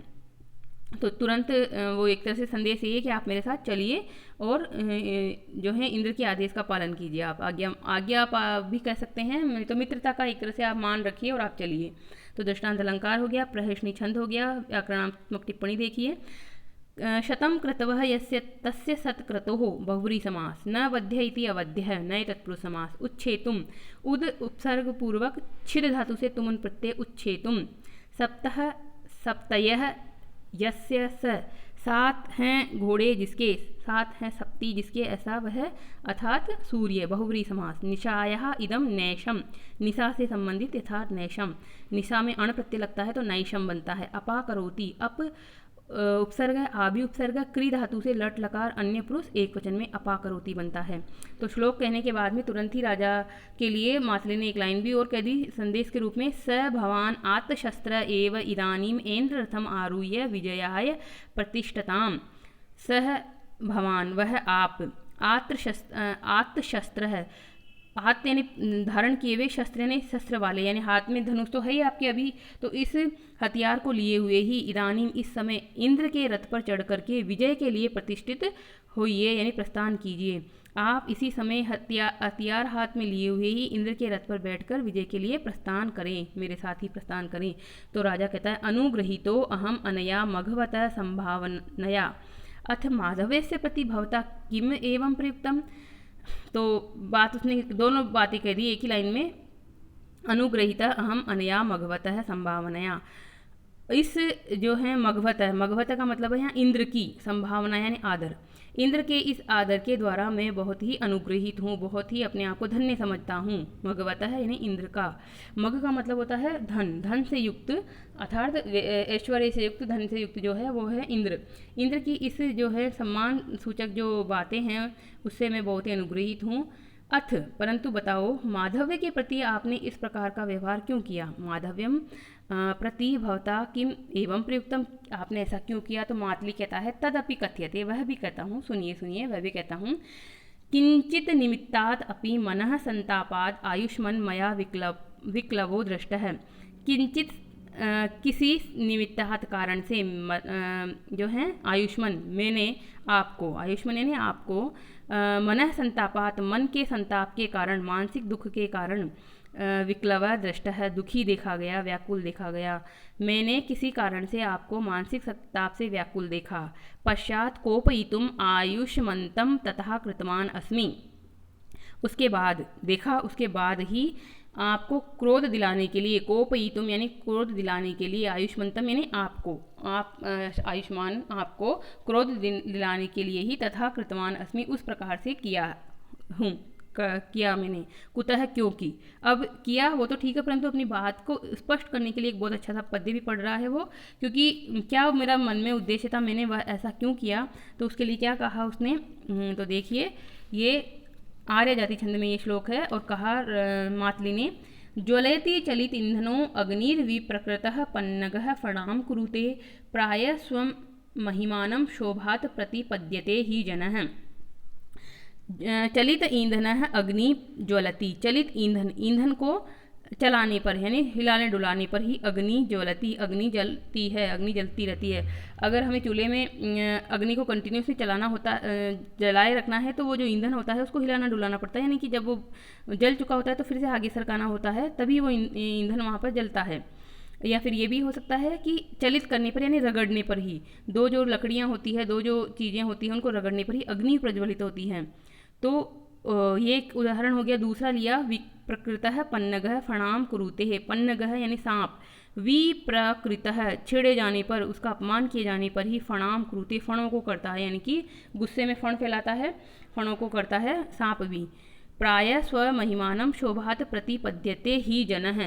तो तुरंत वो एक तरह से संदेश ये है कि आप मेरे साथ चलिए और जो है इंद्र के आदेश का पालन कीजिए। आप आज्ञा आप भी कह सकते हैं, तो मित्रता का एक तरह से आप मान रखिए और आप चलिए। तो दृष्टांत अलंकार हो गया, प्रहसनी छंद हो गया, व्याकरणात्मक टिप्पणी देखिए। शतम क्रतवः यस्य तस्य सत्क्रतुः बहुव्री समास, न वध्य इति अवध्यः नए तत्पुरुष समास, उच्छेतुम उद उपसर्ग पूर्वक छिद धातु से तुमुन प्रत्यय उच्छेतुम, सप्तः सप्तयः यस्य स, 7 हैं घोड़े जिसके, 7 हैं सप्ती जिसके, ऐसा वह अर्थात सूर्य, बहुव्री समास। निशायः इदम नैशम, निशा से संबंधित यथार्थ नैशम, निशा में अण प्रत्यय लगता है तो नैशम बनता है। अपा करोति, अप उपसर्ग है, आभि उपसर्ग, क्री धातु से लट लकार अन्य पुरुष एक वचन में अपा करोति बनता है। तो श्लोक कहने के बाद में तुरंत ही राजा के लिए मातली ने एक लाइन भी और कह दी संदेश के रूप में, स भवान आत्मशस्त्र एव इदानीम ऐन्द्र रथम आरुह्य विजयाय प्रतिष्ठताम। सह भवान वह आप, आत्मशस्त्र है, हाथ यानी धारण किए हुए, शस्त्र यानी शस्त्र वाले, यानी हाथ में धनुष तो है ही आपके अभी, तो इस हथियार को लिए हुए ही इदानीम इस समय इंद्र के रथ पर चढ़ करके विजय के लिए प्रतिष्ठित होइए, यानी प्रस्थान कीजिए। आप इसी समय हथियार हाथ में लिए हुए ही इंद्र के रथ पर बैठकर विजय के लिए प्रस्थान करें, मेरे साथ ही प्रस्थान करें। तो राजा कहता है अनुगृहीतो अहम अनया मघवतः संभावनया अथ माधव्यस्य प्रति भवता किम एवं प्रयुक्तम। तो बात उसने दोनों बातें कह दी एक ही लाइन में, अनुग्रहिता अहम अनया मघवतः संभावनया। इस जो है मघवत का मतलब है यहाँ इंद्र की, संभावना यानी आदर, इंद्र के इस आदर के द्वारा मैं बहुत ही अनुग्रहित हूँ, बहुत ही अपने आप को धन्य समझता हूँ। मघवत है यानी इंद्र का, मघ का मतलब होता है धन, धन से युक्त अर्थात ऐश्वर्य से युक्त, धन से युक्त जो है वो है इंद्र। इंद्र की इस जो है सम्मान सूचक जो बातें हैं उससे मैं बहुत ही अनुग्रहित हूँ। अथ परंतु बताओ माधव्य के प्रति आपने इस प्रकार का व्यवहार क्यों किया। माधव्यम प्रति भवता किम एवं प्रयुक्तम, आपने ऐसा क्यों किया। तो मातली कहता है तदपि कथ्यते, वह भी कहता हूँ, सुनिए वह भी कहता हूँ। किंचित निमित्तात् अपि मनः संतापाद आयुष्मन मया विक्लवो दृष्टः। किंचित किसी निमित्तात् कारण से जो है आयुष्मन मैंने आपको, आयुष्मन यानी आपको, मनः संतापात मन के संताप के कारण, मानसिक दुख के कारण, विक्लवा दृष्ट है दुखी देखा गया, व्याकुल देखा गया। मैंने किसी कारण से आपको मानसिक संताप से व्याकुल देखा। पश्चात कोपयितुम आयुष्मंतम ततः कृतवान अस्मि, उसके बाद देखा, उसके बाद ही आपको क्रोध दिलाने के लिए, कोपयितुम यानी क्रोध दिलाने के लिए, आयुष्मंतम यानी आपको, आप आयुष्मान आपको क्रोध दिलाने के लिए ही, तथा कृतवान अस्मि उस प्रकार से किया हूँ, किया मैंने। कुतः क्योंकि, अब किया वो तो ठीक है, परंतु अपनी बात को स्पष्ट करने के लिए एक बहुत अच्छा सा पद्य भी पढ़ रहा है वो, क्योंकि क्या मेरा मन में उद्देश्य था, मैंने वह ऐसा क्यों किया, तो उसके लिए क्या कहा उसने। तो देखिए ये आर्य जाति छंद में ये श्लोक है। और कहा मातली ने, ज्वलयति चलित ईंधनो अग्निर्विप्रकृतः पन्नगः फणां कुरुते प्राय स्वं महिमानं शोभात प्रतिपद्यते ही जनः। चलित ईंधन है अग्नि ज्वलती, चलित ईंधन, ईंधन को चलाने पर यानी हिलाने डुलाने पर ही अग्नि ज्वलती, अग्नि जलती है, अग्नि जलती रहती है। अगर हमें चूल्हे में अग्नि को कंटिन्यूसली चलाना होता, जलाए रखना है, तो वो जो ईंधन होता है उसको हिलाना डुलाना पड़ता है, यानी कि जब वो जल चुका होता है तो फिर से आगे सरकाना होता है, तभी वो ईंधन वहाँ पर जलता है। या फिर ये भी हो सकता है कि चलित करने पर यानी रगड़ने पर ही, दो जो लकड़ियाँ होती है, दो जो चीज़ें होती हैं उनको रगड़ने पर ही अग्नि प्रज्वलित होती हैं। तो ये एक उदाहरण हो गया। दूसरा लिया, विप्रकृतः पन्नगः फणाम कुरुते, पन्नगः यानी सांप, विप्रकृतः छेड़े जाने पर, उसका अपमान किए जाने पर ही, फणाम कुरुते फणों को करता है, यानी कि गुस्से में फण फैलाता है, फणों को करता है सांप भी। प्राय स्वमहिमानम शोभात प्रतिपद्यते ही जनः,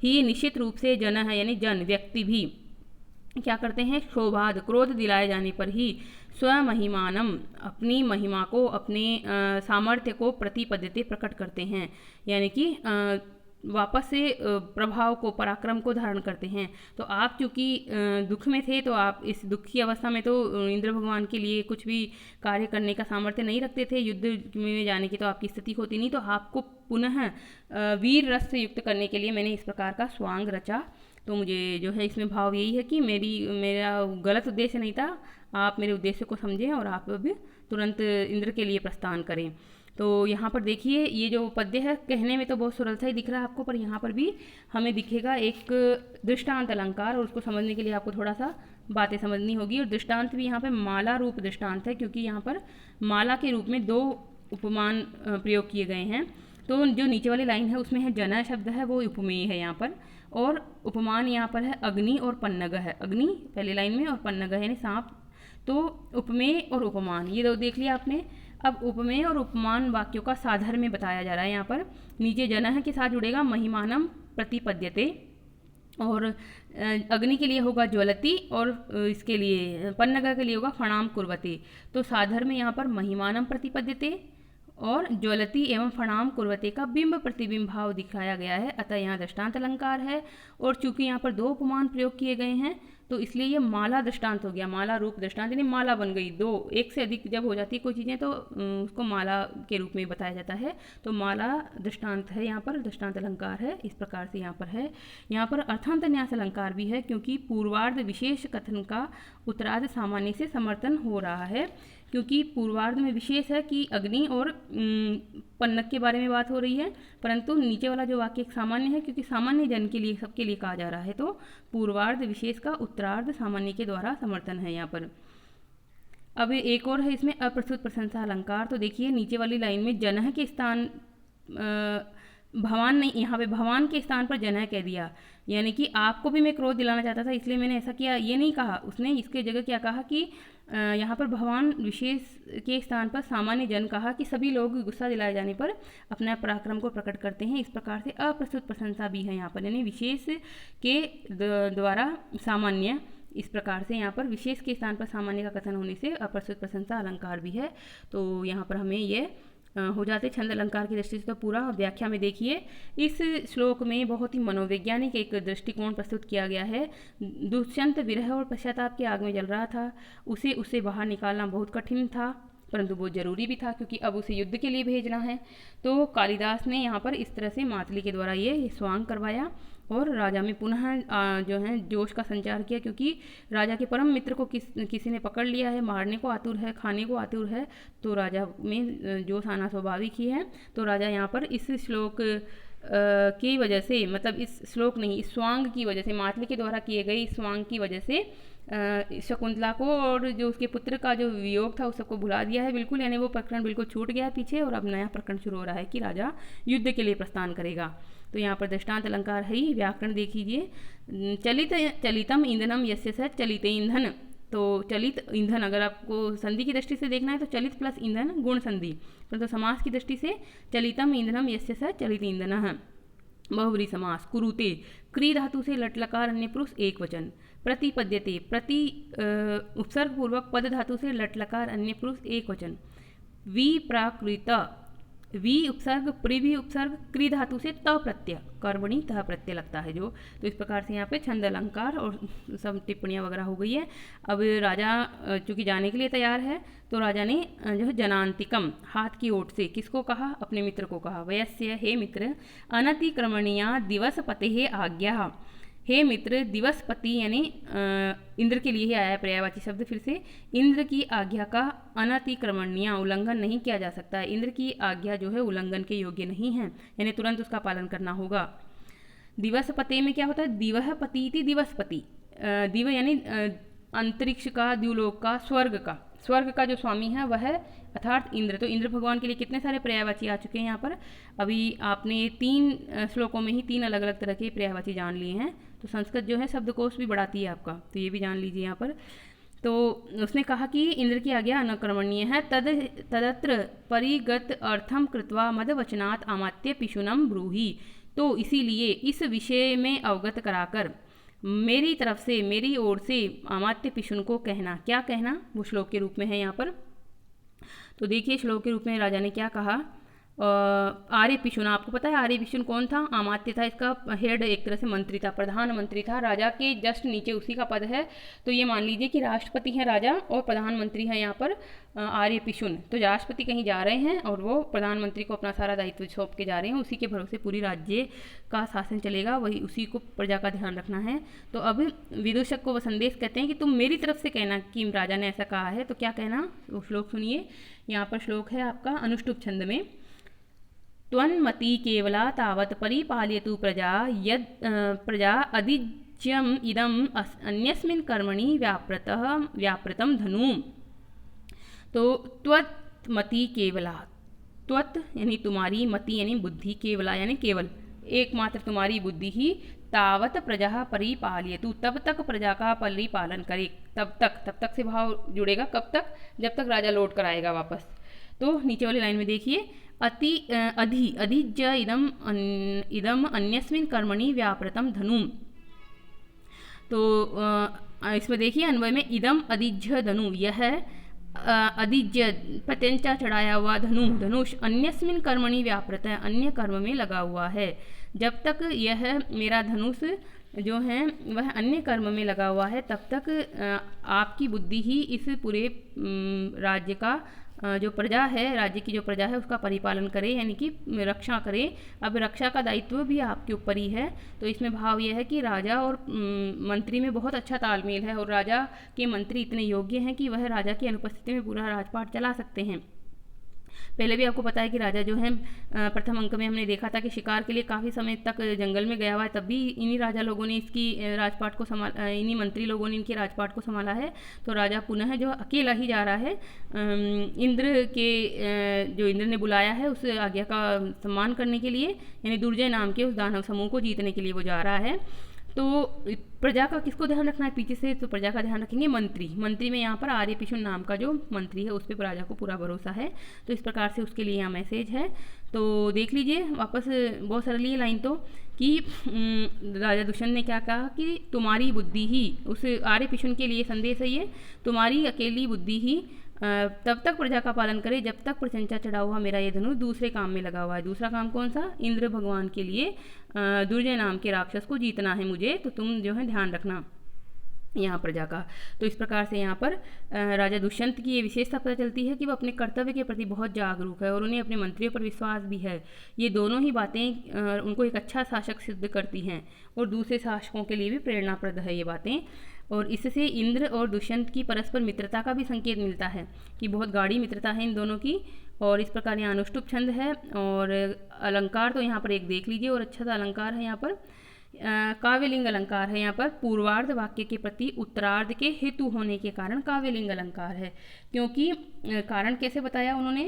ही निश्चित रूप से जनः यानी जन, व्यक्ति भी क्या करते हैं, शोभाद क्रोध दिलाए जाने पर ही, स्वमहिमानम अपनी महिमा को, अपने सामर्थ्य को, प्रतिपद्यते प्रकट करते हैं, यानी कि वापस से प्रभाव को, पराक्रम को धारण करते हैं। तो आप चूँकि दुख में थे, तो आप इस दुख की अवस्था में तो इंद्र भगवान के लिए कुछ भी कार्य करने का सामर्थ्य नहीं रखते थे, युद्ध में जाने की तो आपकी स्थिति होती नहीं, तो आपको पुनः वीर रस से युक्त करने के लिए मैंने इस प्रकार का स्वांग रचा। तो मुझे जो है इसमें भाव यही है कि मेरा गलत उद्देश्य नहीं था, आप मेरे उद्देश्य को समझें और आप भी तुरंत इंद्र के लिए प्रस्थान करें। तो यहाँ पर देखिए, ये जो पद्य है कहने में तो बहुत सरल सा ही दिख रहा है आपको, पर यहाँ पर भी हमें दिखेगा एक दृष्टांत अलंकार, और उसको समझने के लिए आपको थोड़ा सा बातें समझनी होगी। और दृष्टांत भी यहाँ पर माला रूप दृष्टांत है, क्योंकि यहाँ पर माला के रूप में दो उपमान प्रयोग किए गए हैं। तो जो नीचे वाली लाइन है उसमें है जन शब्द है, वो उपमेय है यहाँ पर, और उपमान यहाँ पर है अग्नि और पन्नग है, अग्नि पहली लाइन में और पन्नग यानी सांप। तो उपमेय और उपमान ये दो देख लिया आपने। अब उपमेय और उपमान वाक्यों का साधर्म्य में बताया जा रहा है। यहाँ पर नीचे जनः के साथ जुड़ेगा महिमानम प्रतिपद्यते, और अग्नि के लिए होगा ज्वलती, और इसके लिए पन्नग के लिए होगा फणाम कुर्वते। तो साधर्म्य यहाँ पर महिमानम प्रतिपद्यते और ज्वलती एवं फणाम कुर्वते का बिंब प्रतिबिंब भाव दिखाया गया है, अतः यहाँ दृष्टांत अलंकार है। और चूंकि यहाँ पर दो उपमान प्रयोग किए गए हैं, तो इसलिए ये माला दृष्टांत हो गया, माला रूप दृष्टांत, यानी माला बन गई। दो, एक से अधिक जब हो जाती है कोई चीज़ें तो उसको माला के रूप में बताया जाता है। तो माला दृष्टांत है, यहाँ पर दृष्टांत अलंकार है, इस प्रकार से यहाँ पर है। यहाँ पर अर्थांत न्यास अलंकार भी है, क्योंकि पूर्वार्ध विशेष कथन का उत्तरार्ध सामान्य से समर्थन हो रहा है। क्योंकि पूर्वार्ध में विशेष है कि अग्नि और पन्नग के बारे में बात हो रही है, परंतु नीचे वाला जो वाक्य एक सामान्य है, क्योंकि सामान्य जन के लिए, सबके लिए कहा जा रहा है। तो पूर्वार्ध विशेष का उत्तरार्ध सामान्य के द्वारा समर्थन है यहाँ पर। अब एक और है इसमें अप्रस्तुत प्रशंसा अलंकार। तो देखिए नीचे वाली लाइन में जनः के स्थान भवान नहीं, यहाँ पे भवान के स्थान पर जनः कह दिया, यानी कि आपको भी मैं क्रोध दिलाना चाहता था इसलिए मैंने ऐसा किया, ये नहीं कहा उसने। इसके जगह क्या कहा कि यहाँ पर भगवान विशेष के स्थान पर सामान्य जन कहा कि सभी लोग गुस्सा दिलाए जाने पर अपना पराक्रम को प्रकट करते हैं। इस प्रकार से अप्रस्तुत प्रशंसा भी है यहाँ पर, यानी विशेष के द्वारा सामान्य, इस प्रकार से यहाँ पर विशेष के स्थान पर सामान्य का कथन होने से अप्रस्तुत प्रशंसा अलंकार भी है। तो यहाँ पर हमें ये हो जाते छंद अलंकार की दृष्टि से। तो पूरा व्याख्या में देखिए, इस श्लोक में बहुत ही मनोवैज्ञानिक एक दृष्टिकोण प्रस्तुत किया गया है। दुष्यंत विरह और पश्चाताप के आग में जल रहा था, उसे बाहर निकालना बहुत कठिन था, परंतु बहुत ज़रूरी भी था, क्योंकि अब उसे युद्ध के लिए भेजना है। तो कालिदास ने यहाँ पर इस तरह से मातली के द्वारा ये स्वांग करवाया और राजा में पुनः जो है जोश का संचार किया, क्योंकि राजा के परम मित्र को किसी ने पकड़ लिया है, मारने को आतुर है, खाने को आतुर है, तो राजा में जोश आना स्वाभाविक ही है। तो राजा यहाँ पर इस श्लोक की वजह से, मतलब इस श्लोक नहीं, इस स्वांग की वजह से, मातली के द्वारा किए गए इस स्वांग की वजह से शकुंतला को और जो उसके पुत्र का जो वियोग था उस सबको भुला दिया है बिल्कुल, यानी वो प्रकरण बिल्कुल छूट गया है पीछे, और अब नया प्रकरण शुरू हो रहा है कि राजा युद्ध के लिए प्रस्थान करेगा। तो यहाँ पर दृष्टांत अलंकार है ही। व्याकरण देखिए, चलितम ईंधनम यस्य स चलित ईंधन। तो चलित ईंधन अगर आपको संधि की दृष्टि से देखना है तो चलित प्लस ईंधन गुण संधि, परंतु समास की दृष्टि से चलितम ईंधनम यस्य स चलित ईंधन बहुव्रीहि समास। कुरुते क्री धातु से लट लकार अन्य पुरुष एक वचन। प्रतिपद्यते प्रति उपसर्ग पूर्वक पद धातु से लट लकार अन्य पुरुष एक वचन। विप्राकृत वी उपसर्ग प्रिवी उपसर्ग क्री धातु से त प्रत्यय कर्मणि तः प्रत्यय लगता है जो। तो इस प्रकार से यहाँ पे छंद अलंकार और सब टिप्पणियाँ वगैरह हो गई है। अब राजा चूँकि जाने के लिए तैयार है तो राजा ने जो है जनांतिकम हाथ की ओट से किसको कहा, अपने मित्र को कहा, वयस्य हे मित्र अनतिक्रमणीया दिवस पते आज्ञा। हे मित्र दिवसपति यानी इंद्र के लिए ही आया है पर्यायवाची शब्द फिर से। इंद्र की आज्ञा का अनतिक्रमणीय उल्लंघन नहीं किया जा सकता है। इंद्र की आज्ञा जो है उल्लंघन के योग्य नहीं है, यानी तुरंत उसका पालन करना होगा। दिवसपते में क्या होता है, दिवह पति दिवसपति। दिव यानी अंतरिक्ष का, द्युलोक का, स्वर्ग का जो स्वामी है वह है अर्थात इंद्र। तो इंद्र भगवान के लिए कितने सारे पर्यायवाची आ चुके हैं यहाँ पर। अभी आपने 3 श्लोकों में ही 3 अलग अलग तरह के पर्यायवाची जान लिए हैं। तो संस्कृत जो है शब्दकोश भी बढ़ाती है आपका, तो ये भी जान लीजिए यहाँ पर। तो उसने कहा कि इंद्र की आज्ञा अनकर्मणीय है। तदत्र परिगत अर्थम कृत्वा मदवचनात् अमात्य पिशुनम ब्रूहि। तो इसीलिए इस विषय में अवगत कराकर मेरी तरफ से, मेरी ओर से अमात्य पिशुन को कहना। क्या कहना, वो श्लोक के रूप में है यहाँ पर। तो देखिए श्लोक के रूप में राजा ने क्या कहा। आर्य पिशुन, आपको पता है आर्य पिशुन कौन था, अमात्य था, इसका हेड एक तरह से मंत्री था, प्रधानमंत्री था। राजा के जस्ट नीचे उसी का पद है। तो ये मान लीजिए कि राष्ट्रपति है राजा और प्रधानमंत्री है यहाँ पर आर्य पिशुन। तो राष्ट्रपति कहीं जा रहे हैं और वो प्रधानमंत्री को अपना सारा दायित्व सौंप के जा रहे हैं। उसी के भरोसे पूरी राज्य का शासन चलेगा, वही उसी को प्रजा का ध्यान रखना है। तो अब विदूषक को वो संदेश कहते हैं कि तुम मेरी तरफ से कहना कि राजा ने ऐसा कहा है। तो क्या कहना, वो श्लोक सुनिए। यहाँ पर श्लोक है आपका अनुष्टुप छंद में। त्वन्मति केवला तावत् परिपालयतु प्रजा यद प्रजा अधिज्यम इदम अन्यस्मिन् कर्मणि व्यापृतम धनु। तो त्वत्मति केवला, त्वत् यानी तुम्हारी, मति यानी बुद्धि, केवला यानी केवल, एकमात्र तुम्हारी बुद्धि ही, तावत प्रजा परिपालयतु तब तक प्रजा का परिपालन करे। तब तक से भाव जुड़ेगा, कब तक, जब तक राजा लौट कर आएगा वापस। तो नीचे वाली लाइन में देखिए, अधिज्य इदम अन्यस्मिन् कर्मणि व्यापृतम धनु। तो इसमें देखिए अन्वय में इदम अधिज्य धनु, यह अधिज्य प्रत्यंचा चढ़ाया हुआ धनुष अन्यस्मिन् कर्मणि व्यापृत है, अन्य कर्म में लगा हुआ है। जब तक यह मेरा धनुष जो है वह अन्य कर्म में लगा हुआ है तब तक आपकी बुद्धि ही इस पूरे राज्य का जो प्रजा है, राज्य की जो प्रजा है उसका परिपालन करे, यानी कि रक्षा करे। अब रक्षा का दायित्व भी आपके ऊपर ही है। तो इसमें भाव यह है कि राजा और मंत्री में बहुत अच्छा तालमेल है और राजा के मंत्री इतने योग्य हैं कि वह राजा की अनुपस्थिति में पूरा राजपाट चला सकते हैं। पहले भी आपको पता है कि राजा जो है प्रथम अंक में हमने देखा था कि शिकार के लिए काफ़ी समय तक जंगल में गया हुआ है, तब भी इन्हीं राजा लोगों ने इसकी राजपाट को संभाला, इन्हीं मंत्री लोगों ने इनकी राजपाट को संभाला है। तो राजा पुनः जो अकेला ही जा रहा है, इंद्र के जो इंद्र ने बुलाया है उस आज्ञा का सम्मान करने के लिए, यानी दुर्जय नाम के उस दानव समूह को जीतने के लिए वो जा रहा है। तो प्रजा का किसको ध्यान रखना है पीछे से, तो प्रजा का ध्यान रखेंगे मंत्री में यहाँ पर आर्य पिशुन नाम का जो मंत्री है उस पर प्रजा को पूरा भरोसा है। तो इस प्रकार से उसके लिए यहाँ मैसेज है। तो देख लीजिए वापस, बहुत सरल ये लाइन तो कि राजा दुष्यंत ने क्या कहा कि तुम्हारी बुद्धि ही, उस आर्य पिशुन के लिए संदेश है ये, तुम्हारी अकेली बुद्धि ही तब तक प्रजा का पालन करे जब तक प्रशंसा चढ़ा हुआ मेरा ये धनुष दूसरे काम में लगा हुआ है। दूसरा काम कौन सा, इंद्र भगवान के लिए दुर्जय नाम के राक्षस को जीतना है मुझे, तो तुम जो है ध्यान रखना यहाँ प्रजा का। तो इस प्रकार से यहाँ पर राजा दुष्यंत की ये विशेषता पता चलती है कि वो अपने कर्तव्य के प्रति बहुत जागरूक है और उन्हें अपने मंत्रियों पर विश्वास भी है। ये दोनों ही बातें उनको एक अच्छा शासक सिद्ध करती हैं और दूसरे शासकों के लिए भी प्रेरणाप्रद है ये बातें। और इससे इंद्र और दुष्यंत की परस्पर मित्रता का भी संकेत मिलता है कि बहुत गाढ़ी मित्रता है इन दोनों की। और इस प्रकार यहाँ अनुष्टुप छंद है और अलंकार तो यहाँ पर एक देख लीजिए और अच्छा सा अलंकार है यहाँ पर काव्यलिंग अलंकार है। यहाँ पर पूर्वार्ध वाक्य के प्रति उत्तरार्ध के हेतु होने के कारण काव्यलिंग अलंकार है। क्योंकि कारण कैसे बताया उन्होंने,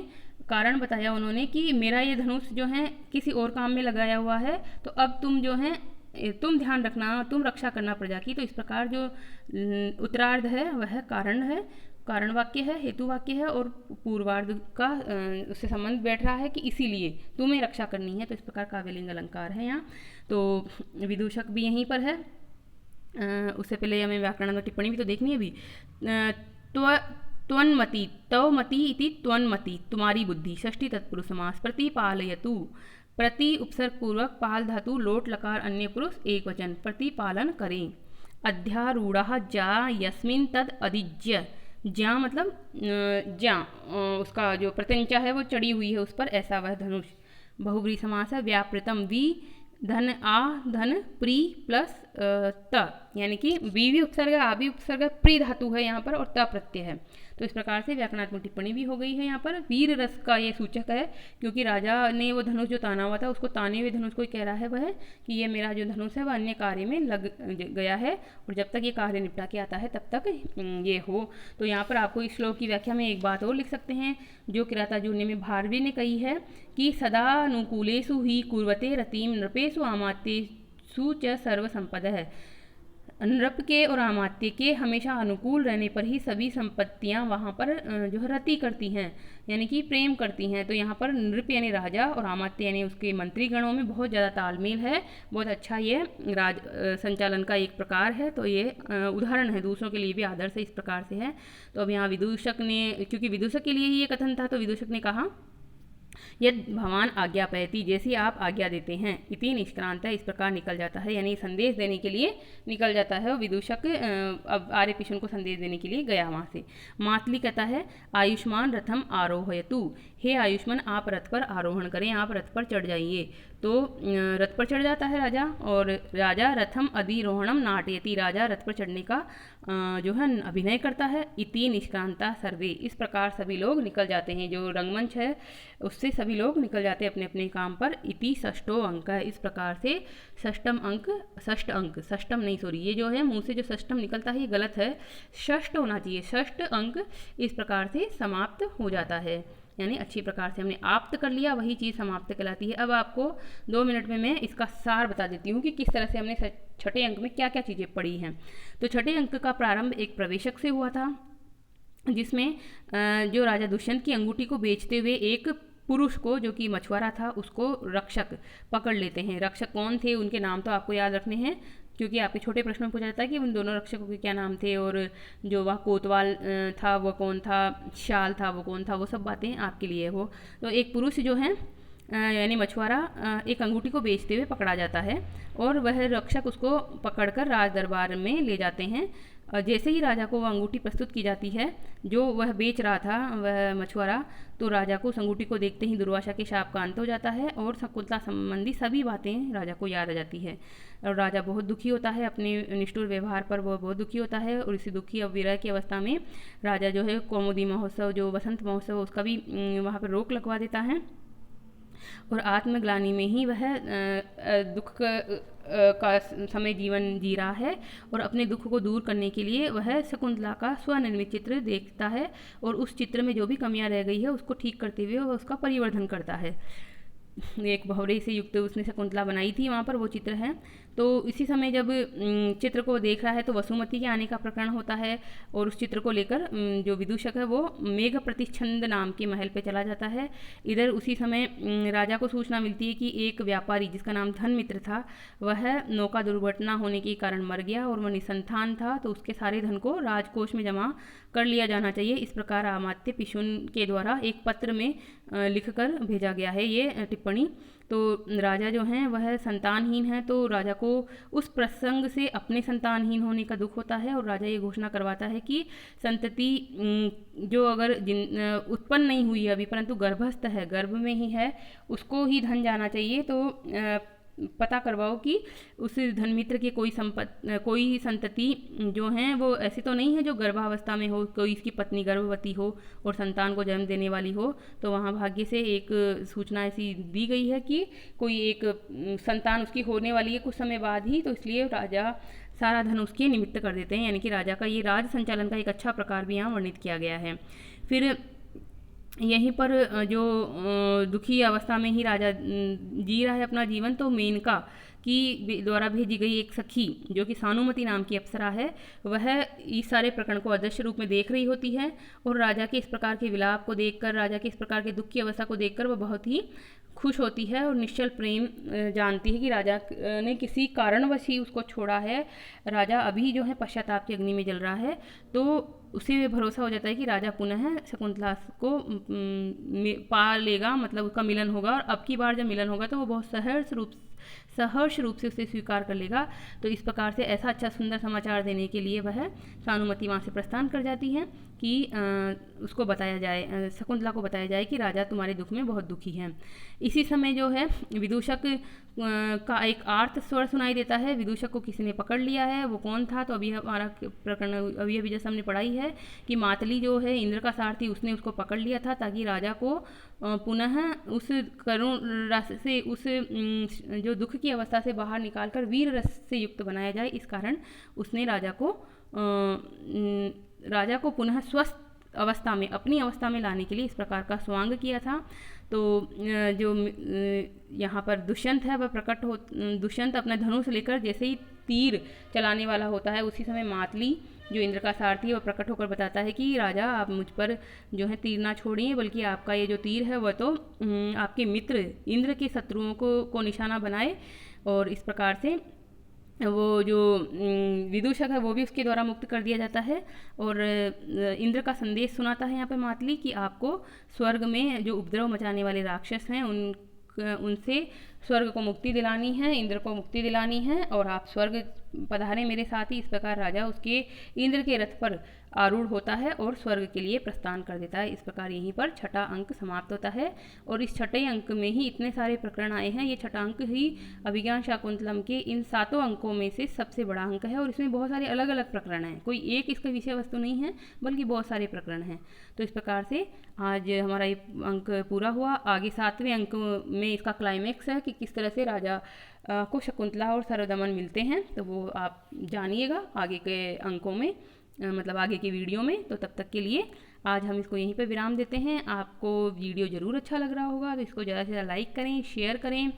कारण बताया उन्होंने कि मेरा ये धनुष जो है किसी और काम में लगाया हुआ है, तो अब तुम जो है तुम ध्यान रखना, तुम रक्षा करना प्रजा की। तो इस प्रकार जो उत्तरार्ध है वह कारण है, कारण वाक्य है, हेतु वाक्य है और पूर्वार्ध का उससे संबंध बैठ रहा है कि इसीलिए तुम्हें रक्षा करनी है। तो इस प्रकार काव्यलिंग अलंकार है यहाँ। तो विदूषक भी यहीं पर है। उससे पहले हमें व्याकरण में टिप्पणी भी तो देखनी है अभी। त्वन्मति, तवमति इति त्वन्मति, तुम्हारी बुद्धि। षष्ठी तत्पुरुष समास। प्रतिपालयतु, प्रति उपसर्ग पूर्वक पाल धातु लोट लकार अन्य पुरुष एक वचन, प्रतिपालन करें। अध्यारूढ़ जा यस्मिन तद अधिज्य, ज्या मतलब ज्या, उसका जो प्रत्यंचा है वो चढ़ी हुई है उस पर, ऐसा वह धनुष। बहुव्रीहि समास है। व्यापृतम, वी धन आ धन प्री प्लस त, यानी कि वी भी उपसर्ग आ भी उपसर्ग प्री धातु है यहाँ पर और त प्रत्यय है। तो इस प्रकार से व्याकरणात्मक टिप्पणी भी हो गई है यहाँ पर। वीर रस का ये सूचक है, क्योंकि राजा ने वो धनुष जो ताना हुआ था उसको ताने हुए धनुष को कह रहा है वह कि ये मेरा जो धनुष है वह अन्य कार्य में लग गया है और जब तक ये कार्य निपटा के आता है तब तक ये हो। तो यहाँ पर आपको इस श्लोक की व्याख्या में एक बात और लिख सकते हैं जो किराता जूर्नी में भारवी ने कही है कि सदानुकूलेषु ही कुर्वते रतिम नृपेषु आमात्येषु च सर्वसंपदः। नृप के और आमात्य के हमेशा अनुकूल रहने पर ही सभी संपत्तियां वहाँ पर जो है रति करती हैं, यानी कि प्रेम करती हैं। तो यहाँ पर नृप यानी राजा और आमात्य यानी उसके मंत्री गणों में बहुत ज़्यादा तालमेल है। बहुत अच्छा ये राज संचालन का एक प्रकार है। तो ये उदाहरण है, दूसरों के लिए भी आदर्श इस प्रकार से है। तो अब यहाँ विदूषक ने, क्योंकि विदूषक के लिए ही ये कथन था, तो विदूषक ने कहा यद भगवान आज्ञापयति, जैसी आप आज्ञा देते हैं, इति निष्क्रांत है, इस प्रकार निकल जाता है, यानी संदेश देने के लिए निकल जाता है। और विदूषक अब आर्य पिशुन को संदेश देने के लिए गया वहाँ से। मातली कहता है आयुष्मान रथम आरोहयतु, हे आयुष्मान आप रथ पर आरोहण करें, आप रथ पर चढ़ जाइए। तो रथ पर चढ़ जाता है राजा, और राजा रथम अधिरोहणम नाटयति, राजा रथ पर चढ़ने का जो है अभिनय करता है। इति निष्क्रांता सर्वे, इस प्रकार सभी लोग निकल जाते हैं, जो रंगमंच है उससे सभी लोग निकल जाते हैं अपने अपने काम पर। इति षष्ठो अंक है, इस प्रकार से षष्ठम अंक, षष्ठ अंक, षष्ठम नहीं सॉरी, ये जो है मुंह से जो षष्ठम निकलता है ये गलत है, षष्ठ होना चाहिए। षष्ठ अंक इस प्रकार से समाप्त हो जाता है, यानी अच्छी प्रकार से हमने आप्त कर लिया, वही चीज़ समाप्त कहलाती है। अब आपको 2 मिनट में मैं इसका सार बता देती हूँ कि किस तरह से हमने छठे अंक में क्या क्या चीज़ें पढ़ी हैं। तो छठे अंक का प्रारंभ एक प्रवेशक से हुआ था, जिसमें जो राजा दुष्यंत की अंगूठी को बेचते हुए एक पुरुष को, जो कि मछुआरा था, उसको रक्षक पकड़ लेते हैं। रक्षक कौन थे, उनके नाम तो आपको याद रखने हैं, क्योंकि आपके छोटे प्रश्न में पूछा जाता है कि उन दोनों रक्षकों के क्या नाम थे, और जो वह कोतवाल था वो कौन था, शाल था वो कौन था, वो सब बातें आपके लिए हो। तो एक पुरुष जो है यानी मछुआरा एक अंगूठी को बेचते हुए पकड़ा जाता है और वह रक्षक उसको पकड़कर राज दरबार में ले जाते हैं। जैसे ही राजा को वह अंगूठी प्रस्तुत की जाती है जो वह बेच रहा था वह मछुआरा, तो राजा को उस अंगूठी को देखते ही दुर्वासा के शाप का अंत हो जाता है और शकुंतला संबंधी सभी बातें राजा को याद आ जाती है। और राजा बहुत दुखी होता है, अपने निष्ठुर व्यवहार पर वो बहुत दुखी होता है। और इसी दुखी अब विरह की अवस्था में राजा जो है कौमुदी महोत्सव, जो वसंत महोत्सव, उसका भी वहाँ पर रोक लगवा देता है और आत्मग्लानि में ही वह दुख का समय जीवन जी रहा है और अपने दुख को दूर करने के लिए वह शकुंतला का स्वनिर्मित चित्र देखता है और उस चित्र में जो भी कमियां रह गई है उसको ठीक करते हुए वह उसका परिवर्धन करता है। एक भंवरे से युक्त उसने शकुंतला बनाई थी, वहाँ पर वो चित्र है। तो इसी समय जब चित्र को देख रहा है तो वसुमती के आने का प्रकरण होता है और उस चित्र को लेकर जो विदूषक है वो मेघ प्रतिच्छंद नाम के महल पे चला जाता है। इधर उसी समय राजा को सूचना मिलती है कि एक व्यापारी जिसका नाम धनमित्र था वह नौका दुर्घटना होने के कारण मर गया और वह निसंतान था, तो उसके सारे धन को राजकोष में जमा कर लिया जाना चाहिए। इस प्रकार अमात्य पिशुन के द्वारा एक पत्र में लिखकर भेजा गया है ये टिप्पणी। तो राजा जो हैं वह संतानहीन है, तो राजा को उस प्रसंग से अपने संतानहीन होने का दुख होता है और राजा ये घोषणा करवाता है कि संतति जो अगर उत्पन्न नहीं हुई अभी परंतु गर्भस्थ है, गर्भ में ही है, उसको ही धन जाना चाहिए। तो पता करवाओ कि उस धनमित्र के कोई संतति जो हैं वो ऐसी तो नहीं है जो गर्भावस्था में हो, कोई इसकी पत्नी गर्भवती हो और संतान को जन्म देने वाली हो। तो वहाँ भाग्य से एक सूचना ऐसी दी गई है कि कोई एक संतान उसकी होने वाली है कुछ समय बाद ही, तो इसलिए राजा सारा धन उसके निमित्त कर देते हैं। यानी कि राजा का ये राज संचालन का एक अच्छा प्रकार भी यहाँ वर्णित किया गया है। फिर यहीं पर जो दुखी अवस्था में ही राजा जी रहा है अपना जीवन, तो मेनका की द्वारा भेजी गई एक सखी जो कि सानुमति नाम की अप्सरा है, वह इस सारे प्रकरण को अदृश्य रूप में देख रही होती है और राजा के इस प्रकार के विलाप को देखकर, राजा के इस प्रकार के दुख की अवस्था को देखकर वह बहुत ही खुश होती है और निश्चल प्रेम जानती है कि राजा ने किसी कारणवश ही उसको छोड़ा है। राजा अभी जो है पश्चाताप की अग्नि में जल रहा है, तो उसे भरोसा हो जाता है कि राजा पुनः शकुंतला को पा लेगा, मतलब उसका मिलन होगा, और अब की बार जब मिलन होगा तो वो बहुत सहर्ष रूप से उसे स्वीकार कर लेगा। तो इस प्रकार से ऐसा अच्छा सुंदर समाचार देने के लिए वह सानुमति वहाँ से प्रस्थान कर जाती है कि उसको बताया जाए, शकुंतला को बताया जाए कि राजा तुम्हारे दुख में बहुत दुखी है। इसी समय जो है विदूषक का एक आर्त स्वर सुनाई देता है। विदूषक को किसी ने पकड़ लिया है, वो कौन था? तो अभी हमारा प्रकरण अभी जैसे हमने पढ़ाई है कि मातली जो है इंद्र का सारथी, उसने उसको पकड़ लिया था ताकि राजा को पुनः उस करुण रस से, उस जो दुख की अवस्था से बाहर निकालकर वीर रस से युक्त बनाया जाए। इस कारण उसने राजा को पुनः स्वस्थ अवस्था में, अपनी अवस्था में लाने के लिए इस प्रकार का स्वांग किया था। तो जो यहाँ पर दुष्यंत है वह दुष्यंत अपना धनुष लेकर जैसे ही तीर चलाने वाला होता है, उसी समय मातली जो इंद्र का सारथी है वह प्रकट होकर बताता है कि राजा आप मुझ पर जो है तीर ना छोड़िए, बल्कि आपका ये जो तीर है वह तो आपके मित्र इंद्र के शत्रुओं को निशाना बनाए। और इस प्रकार से वो जो विदूषक है वो भी उसके द्वारा मुक्त कर दिया जाता है। और इंद्र का संदेश सुनाता है यहाँ पे मातली कि आपको स्वर्ग में जो उपद्रव मचाने वाले राक्षस हैं उनसे स्वर्ग को मुक्ति दिलानी है, इंद्र को मुक्ति दिलानी है, और आप स्वर्ग पधारे मेरे साथ ही। इस प्रकार राजा उसके इंद्र के रथ पर आरूढ़ होता है और स्वर्ग के लिए प्रस्थान कर देता है। इस प्रकार यहीं पर छठा अंक समाप्त होता है और इस छठे अंक में ही इतने सारे प्रकरण आए हैं। ये छठा अंक ही अभिज्ञान शाकुंतलम के इन 7 अंकों में से सबसे बड़ा अंक है और इसमें बहुत सारे अलग अलग प्रकरण हैं, कोई एक इसका विषय वस्तु नहीं है बल्कि बहुत सारे प्रकरण हैं। तो इस प्रकार से आज हमारा ये अंक पूरा हुआ। आगे 7वें अंक में इसका क्लाइमेक्स है कि किस तरह से राजा को शकुंतला और सरदमन मिलते हैं, तो वो आप जानिएगा आगे के अंकों में, मतलब आगे की वीडियो में। तो तब तक के लिए आज हम इसको यहीं पर विराम देते हैं। आपको वीडियो ज़रूर अच्छा लग रहा होगा तो इसको ज़्यादा से ज़्यादा लाइक करें, शेयर करें,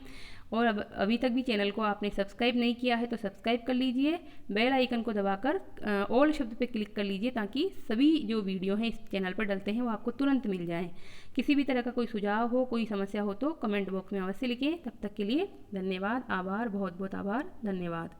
और अभी तक भी चैनल को आपने सब्सक्राइब नहीं किया है तो सब्सक्राइब कर लीजिए। बेल आइकन को दबाकर ऑल शब्द पे क्लिक कर लीजिए ताकि सभी जो वीडियो हैं इस चैनल पर डलते हैं वो आपको तुरंत मिल जाएं। किसी भी तरह का कोई सुझाव हो, कोई समस्या हो तो कमेंट बॉक्स में अवश्य लिखें। तब तक के लिए धन्यवाद, आभार, बहुत बहुत आभार, धन्यवाद।